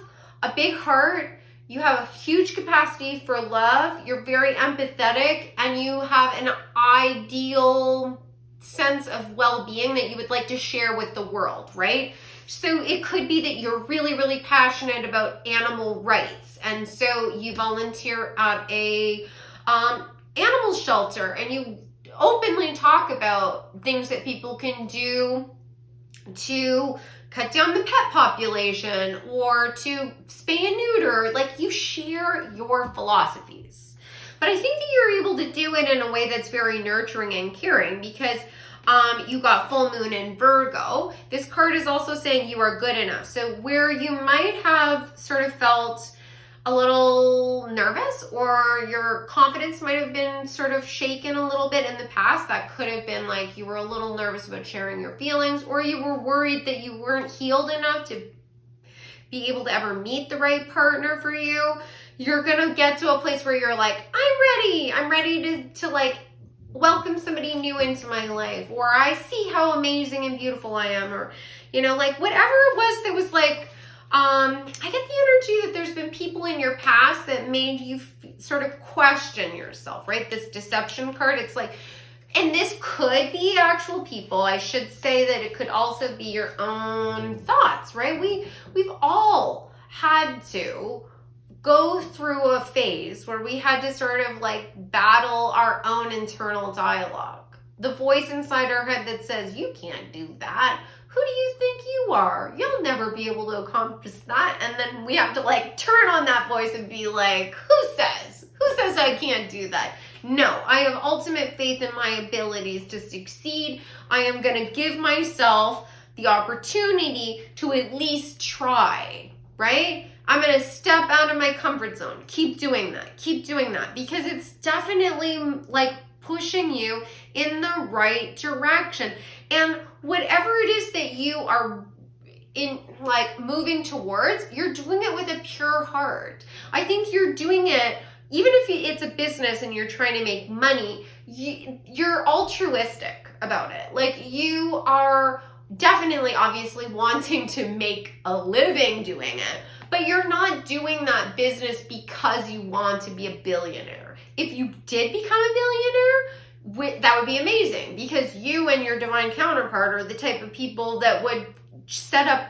a big heart. You have a huge capacity for love. You're very empathetic, and you have an ideal sense of well-being that you would like to share with the world, right? So it could be that you're really, really passionate about animal rights, and so you volunteer at a animal shelter, and you openly talk about things that people can do to cut down the pet population, or to spay and neuter. Like you share your philosophies. But I think that you're able to do it in a way that's very nurturing and caring, because you got full moon in Virgo. This card is also saying you are good enough. So where you might have sort of felt a little nervous, or your confidence might have been sort of shaken a little bit in the past. That could have been like you were a little nervous about sharing your feelings, or you were worried that you weren't healed enough to be able to ever meet the right partner for you. You're gonna get to a place where you're like, I'm ready to like welcome somebody new into my life, or I see how amazing and beautiful I am, or, you know, like whatever it was that was like, I get the energy that there's been people in your past that made you sort of question yourself, right? This deception card, it's like, and this could be actual people. I should say that it could also be your own thoughts, right? We've all had to go through a phase where we had to sort of like battle our own internal dialogue. The voice inside our head that says, you can't do that. Who do you think you are? You'll never be able to accomplish that. And then we have to like turn on that voice and be like, who says I can't do that? No, I have ultimate faith in my abilities to succeed. I am going to give myself the opportunity to at least try, right? I'm going to step out of my comfort zone. Keep doing that. Keep doing that, because it's definitely like pushing you in the right direction. And whatever it is that you are in like moving towards, you're doing it with a pure heart. I think you're doing it, even if it's a business and you're trying to make money, you're altruistic about it. Like you are definitely obviously wanting to make a living doing it, but you're not doing that business because you want to be a billionaire. If you did become a billionaire, that would be amazing, because you and your divine counterpart are the type of people that would set up,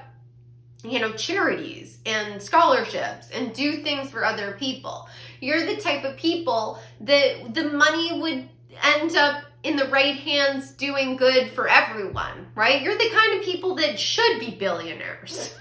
you know, charities and scholarships and do things for other people. You're the type of people that the money would end up in the right hands doing good for everyone, right? You're the kind of people that should be billionaires.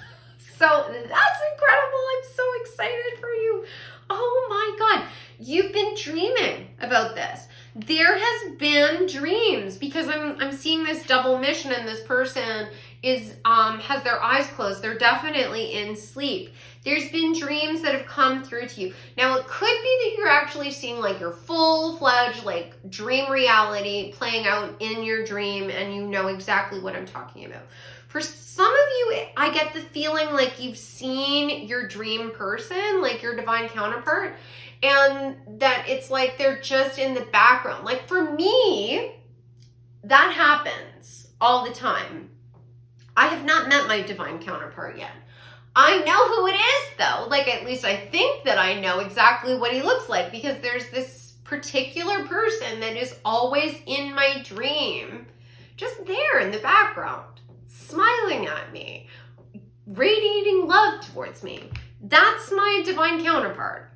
So that's incredible. I'm so excited for you. Oh my God. You've been dreaming about this. There has been dreams, because I'm seeing this double mission, and this person is has their eyes closed. They're definitely in sleep. There's been dreams that have come through to you. Now it could be that you're actually seeing like your full-fledged like dream reality playing out in your dream, and you know exactly what I'm talking about. For some of you, I get the feeling like you've seen your dream person, like your divine counterpart, and that it's like they're just in the background. Like for me, that happens all the time. I have not met my divine counterpart yet. I know who it is though. Like at least I think that I know exactly what he looks like, because there's this particular person that is always in my dream, just there in the background, smiling at me, radiating love towards me. That's my divine counterpart.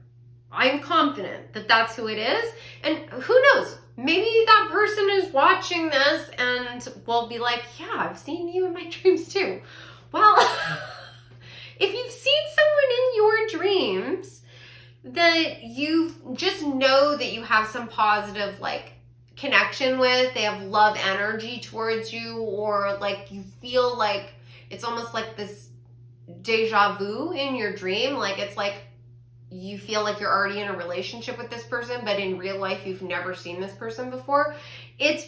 I'm confident that that's who it is. And who knows, maybe that person is watching this and will be like, yeah, I've seen you in my dreams too. Well, if you've seen someone in your dreams that you just know that you have some positive like connection with, they have love energy towards you, or like you feel like it's almost like this deja vu in your dream, like it's like you feel like you're already in a relationship with this person, but in real life you've never seen this person before. It's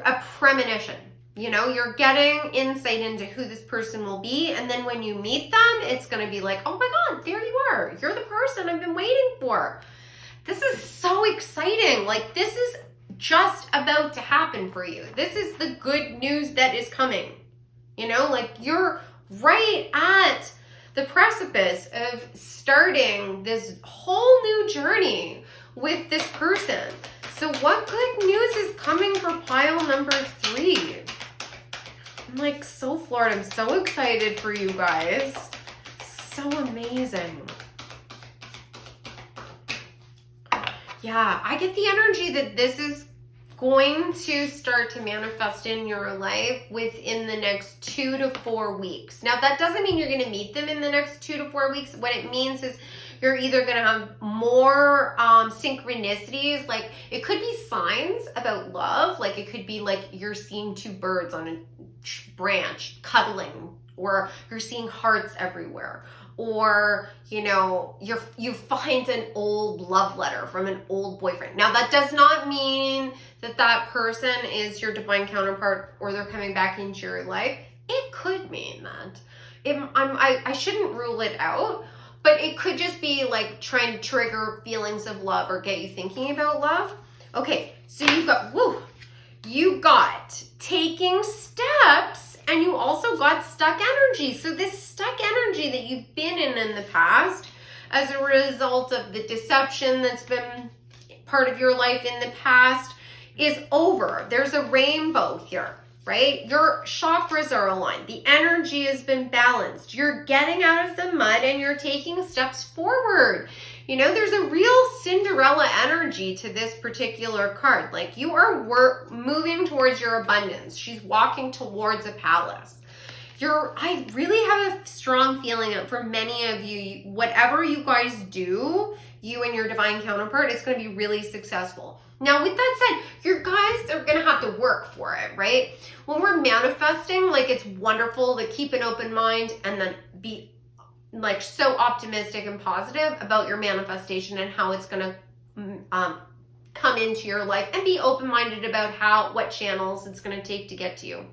a premonition. You know, you're getting insight into who this person will be, and then when you meet them, it's going to be like, oh my God, there you are. You're the person I've been waiting for. This is so exciting. Like this is just about to happen for you. This is the good news that is coming. You know, like you're right at the precipice of starting this whole new journey with this person. So what good news is coming for pile number 3? I'm like so floored. I'm so excited for you guys. So amazing. Yeah, I get the energy that this is going to start to manifest in your life within the next 2 to 4 weeks. Now, that doesn't mean you're going to meet them in the next 2 to 4 weeks. What it means is you're either going to have more synchronicities, like it could be signs about love, like it could be like you're seeing 2 birds on a branch cuddling, or you're seeing hearts everywhere, or you find an old love letter from an old boyfriend. Now that does not mean that person is your divine counterpart or they're coming back into your life. It could mean that. I shouldn't rule it out, but it could just be like trying to trigger feelings of love or get you thinking about love. Okay, so you got taking steps, and you also got stuck energy. So this stuck energy that you've been in the past as a result of the deception that's been part of your life in the past is over. There's a rainbow here, right? Your chakras are aligned. The energy has been balanced. You're getting out of the mud and you're taking steps forward. There's a real Cinderella energy to this particular card. Like you are moving towards your abundance. She's walking towards a palace. I really have a strong feeling that for many of you, whatever you guys do, you and your divine counterpart, it's going to be really successful. Now, with that said, you guys are going to have to work for it, right? When we're manifesting, like it's wonderful to keep an open mind and then be like so optimistic and positive about your manifestation and how it's going to come into your life, and be open-minded about what channels it's going to take to get to you.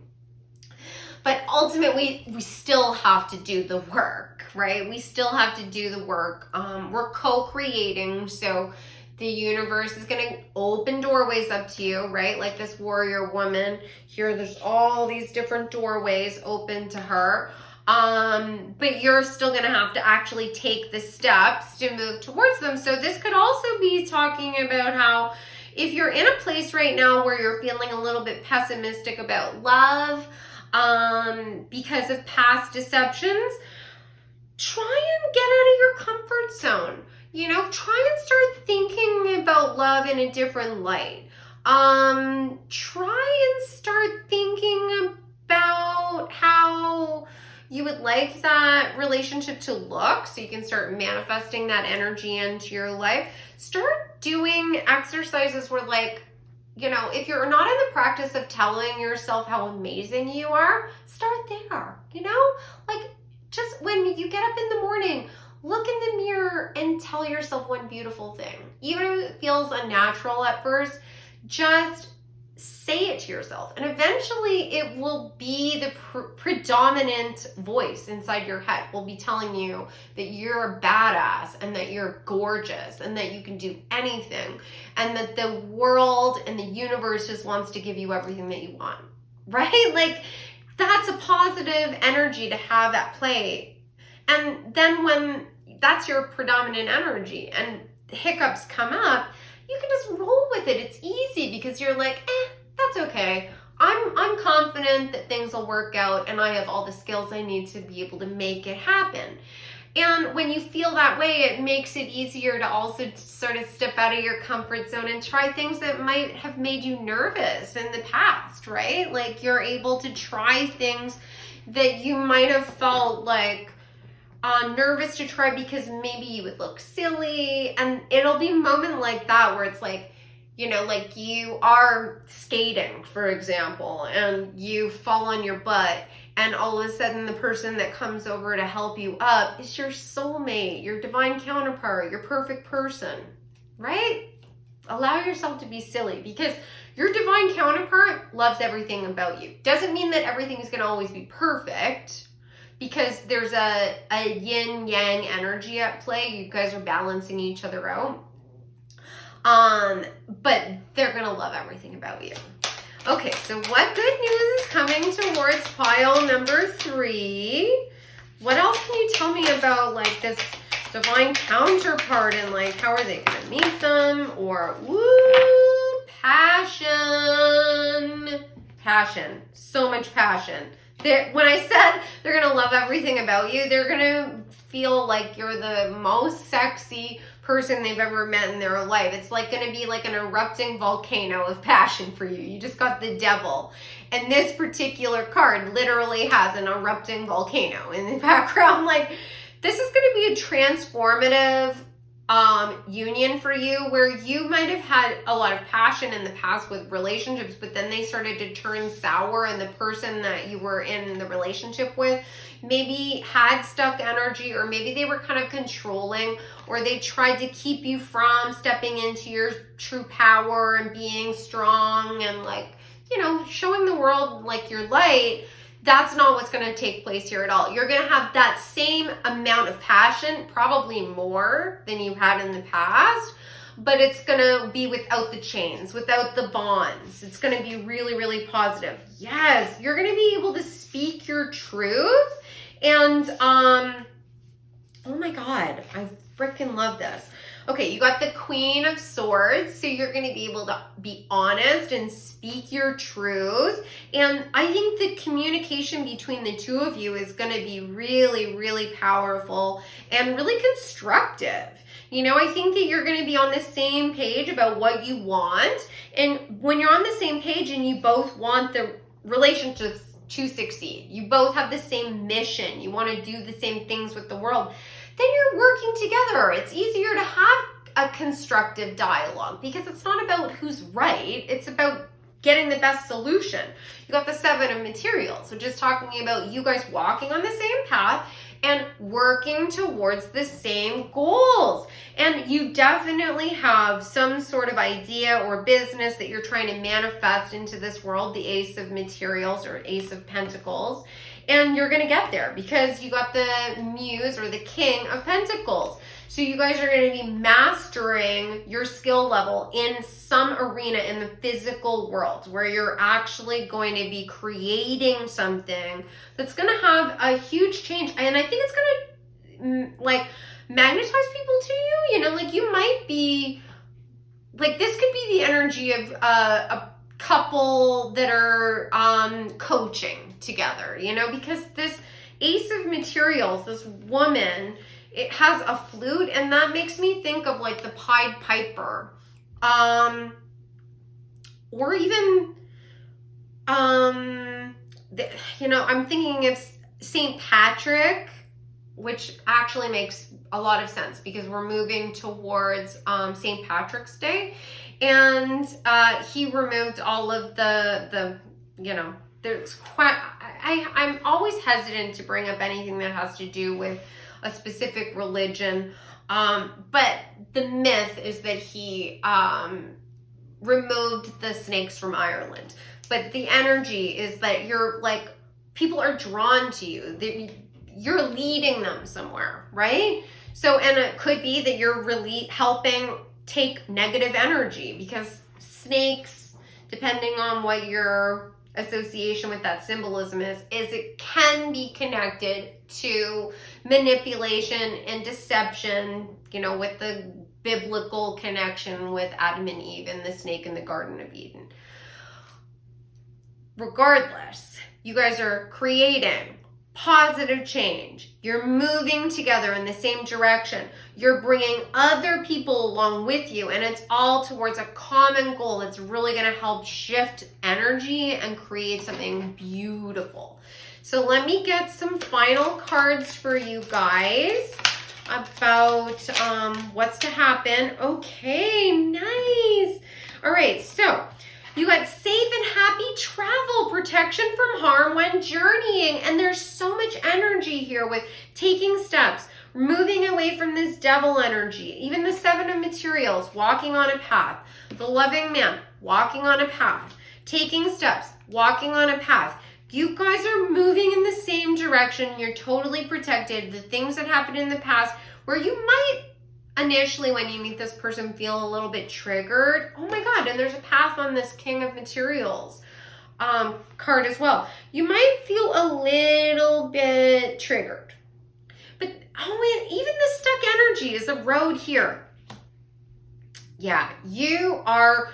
But ultimately, we still have to do the work, right? We still have to do the work. We're co-creating, so the universe is going to open doorways up to you, right? Like this warrior woman here, there's all these different doorways open to her. But you're still going to have to actually take the steps to move towards them. So this could also be talking about how if you're in a place right now where you're feeling a little bit pessimistic about love, because of past deceptions, try and get out of your comfort zone. Try and start thinking about love in a different light. Try and start thinking about how you would like that relationship to look, so you can start manifesting that energy into your life. Start doing exercises where, like, if you're not in the practice of telling yourself how amazing you are, start there. Like just when you get up in the morning, look in the mirror and tell yourself one beautiful thing. Even if it feels unnatural at first, just say it to yourself, and eventually it will be the predominant voice inside your head. Will be telling you that you're a badass and that you're gorgeous and that you can do anything, and that the world and the universe just wants to give you everything that you want, right? Like that's a positive energy to have at play. And then when that's your predominant energy and hiccups come up, you can just roll with it. It's easy because you're like, that's okay. I'm confident that things will work out, and I have all the skills I need to be able to make it happen. And when you feel that way, it makes it easier to also sort of step out of your comfort zone and try things that might have made you nervous in the past, right? Like you're able to try things that you might have felt like nervous to try because maybe you would look silly. And it'll be a moment like that where it's like, like you are skating, for example, and you fall on your butt, and all of a sudden the person that comes over to help you up is your soulmate, your divine counterpart, your perfect person, right? Allow yourself to be silly, because your divine counterpart loves everything about you. Doesn't mean that everything is going to always be perfect, because there's a yin yang energy at play. You guys are balancing each other out. But they're going to love everything about you. Okay, so what good news is coming towards pile number 3? What else can you tell me about like this divine counterpart, and like how are they going to meet them? Or passion, so much passion. When I said they're going to love everything about you, they're going to feel like you're the most sexy person they've ever met in their life. It's like going to be like an erupting volcano of passion for you. You just got the devil. And this particular card literally has an erupting volcano in the background. Like, this is going to be a transformative union for you, where you might have had a lot of passion in the past with relationships, but then they started to turn sour, and the person that you were in the relationship with maybe had stuck energy, or maybe they were kind of controlling, or they tried to keep you from stepping into your true power and being strong and, like, you know, showing the world like your light. That's not what's going to take place here at all. You're going to have that same amount of passion, probably more than you had in the past, but it's going to be without the chains, without the bonds. It's going to be really, really positive. Yes, you're going to be able to speak your truth. And, oh my God, I freaking love this. Okay, you got the Queen of Swords, so you're going to be able to be honest and speak your truth. And I think the communication between the two of you is going to be really, really powerful and really constructive. You know, I think that you're going to be on the same page about what you want. And when you're on the same page and you both want the relationships to succeed, you both have the same mission, you want to do the same things with the world, then you're working together. It's easier to have a constructive dialogue because it's not about who's right. It's about getting the best solution. You got the Seven of Materials, which is talking about you guys walking on the same path and working towards the same goals. And you definitely have some sort of idea or business that you're trying to manifest into this world, the Ace of Materials or Ace of Pentacles. And you're going to get there because you got the Muse or the King of Pentacles. So you guys are going to be mastering your skill level in some arena in the physical world where you're actually going to be creating something that's going to have a huge change. And I think it's going to, like, magnetize people to you. You know, like, you might be, like, this could be the energy of a couple that are coaching together, you know, because this Ace of Materials, this woman, it has a flute, and that makes me think of, like, the Pied Piper, or even, you know, I'm thinking of St. Patrick, which actually makes a lot of sense because we're moving towards St. Patrick's Day, and he removed all of the you know, there's quite, I'm always hesitant to bring up anything that has to do with a specific religion, but the myth is that he removed the snakes from Ireland. But the energy is that you're, like, people are drawn to you. You're leading them somewhere, right? So, and it could be that you're really helping take negative energy, because snakes, depending on what your association with that symbolism is it can be connected to manipulation and deception, you know, with the biblical connection with Adam and Eve and the snake in the Garden of Eden. Regardless, you guys are creating positive change. You're moving together in the same direction. You're bringing other people along with you, and it's all towards a common goal that's really going to help shift energy and create something beautiful. So let me get some final cards for you guys about what's to happen. Okay, nice. All right, so you got safe and happy travel, protection from harm when journeying. And there's so much energy here with taking steps, moving away from this devil energy. Even the Seven of Materials, walking on a path. The loving man, walking on a path. Taking steps, walking on a path. You guys are moving in the same direction. You're totally protected. The things that happened in the past where you might initially, when you meet this person, feel a little bit triggered. Oh my God, and there's a path on this King of Materials card as well. You might feel a little bit triggered. But oh, even the stuck energy is a road here. Yeah, you are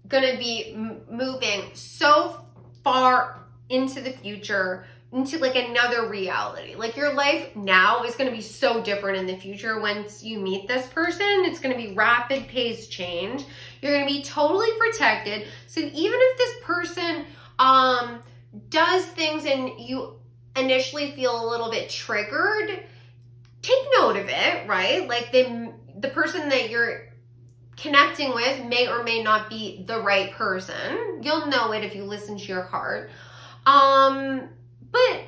going to be moving so far into the future, into, like, another reality. Like, your life now is going to be so different in the future. Once you meet this person, it's going to be rapid paced change. You're going to be totally protected. So even if this person does things and you initially feel a little bit triggered, take note of it, right? Like, the the person that you're connecting with may or may not be the right person. You'll know it if you listen to your heart. But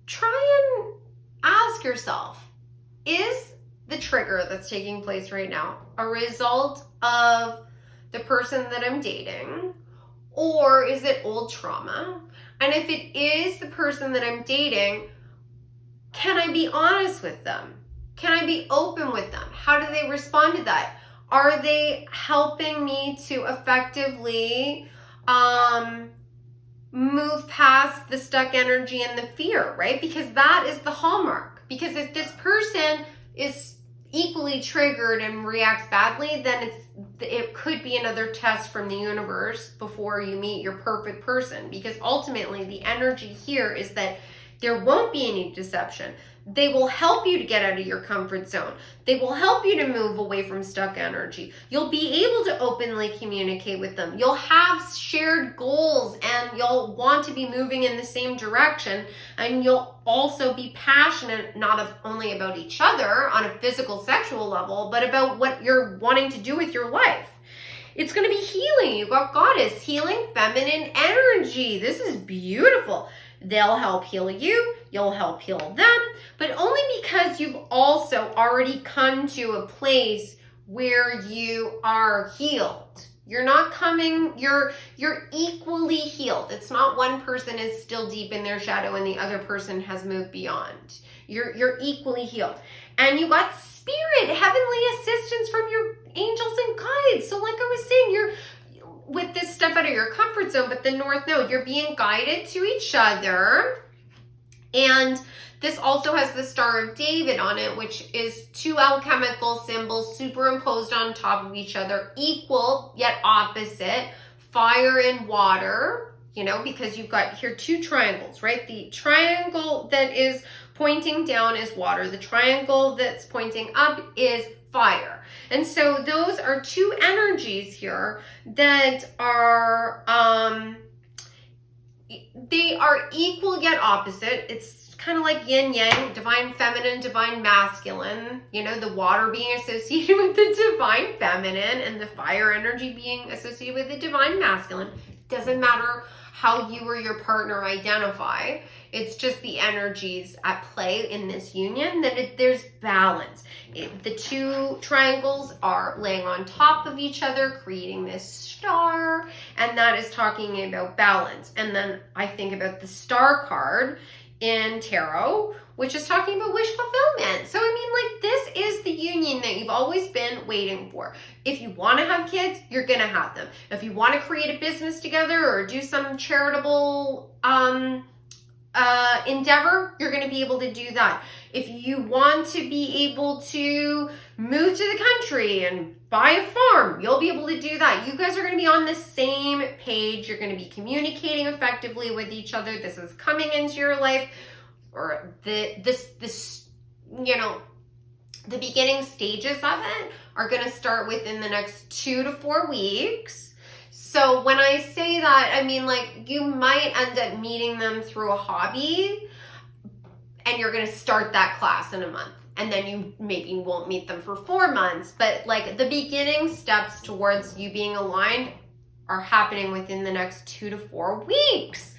try and ask yourself, is the trigger that's taking place right now a result of the person that I'm dating, or is it old trauma? And if it is the person that I'm dating, can I be honest with them? Can I be open with them? How do they respond to that? Are they helping me to effectively move past the stuck energy and the fear, right? Because that is the hallmark. Because if this person is equally triggered and reacts badly, then it could be another test from the universe before you meet your perfect person. Because ultimately the energy here is that there won't be any deception. They will help you to get out of your comfort zone. They will help you to move away from stuck energy. You'll be able to openly communicate with them. You'll have shared goals and you'll want to be moving in the same direction. And you'll also be passionate not only about each other on a physical, sexual level, but about what you're wanting to do with your life. It's going to be healing. You've got goddess, healing, feminine energy. This is beautiful. They'll help heal you, you'll help heal them, but only because you've also already come to a place where you are healed. You're not coming, you're equally healed. It's not one person is still deep in their shadow and the other person has moved beyond. You're equally healed. And you got spirit, heavenly assistance from your angels and guides. So like I was saying, you're with this stuff out of your comfort zone, but the North Node, you're being guided to each other. And this also has the Star of David on it, which is two alchemical symbols superimposed on top of each other, equal yet opposite, fire and water, you know, because you've got here two triangles, right? The triangle that is pointing down is water. The triangle that's pointing up is fire. And so those are two energies here that are, they are equal yet opposite. It's kind of like yin yang, divine feminine, divine masculine, you know, the water being associated with the divine feminine and the fire energy being associated with the divine masculine. Doesn't matter how you or your partner identify. It's just the energies at play in this union, that there's balance. The two triangles are laying on top of each other, creating this star, and that is talking about balance. And then I think about the star card in tarot, which is talking about wish fulfillment. So I mean, like, this is the union that you've always been waiting for. If you want to have kids, you're gonna have them. If you want to create a business together or do some charitable endeavor, you're going to be able to do that. If you want to be able to move to the country and buy a farm, you'll be able to do that. You guys are going to be on the same page. You're going to be communicating effectively with each other. This is coming into your life, or this you know, the beginning stages of it are going to start within the next 2 to 4 weeks. So when I say that, I mean, like, you might end up meeting them through a hobby and you're going to start that class in a month. And then you maybe won't meet them for 4 months. But like, the beginning steps towards you being aligned are happening within the next 2 to 4 weeks.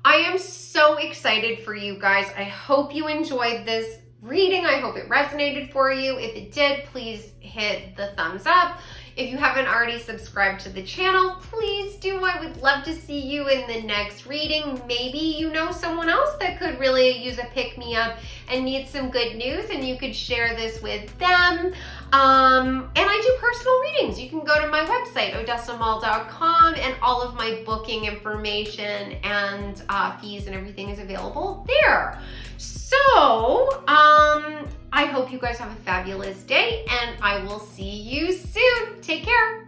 I am so excited for you guys. I hope you enjoyed this reading. I hope it resonated for you. If it did, please hit the thumbs up. If you haven't already subscribed to the channel, please do. I would love to see you in the next reading. Maybe you know someone else that could really use a pick-me-up and need some good news, and you could share this with them. And I do personal readings. You can go to my website, odessamall.com, and all of my booking information and fees and everything is available there. So, I hope you guys have a fabulous day, and I will see you soon. Take care.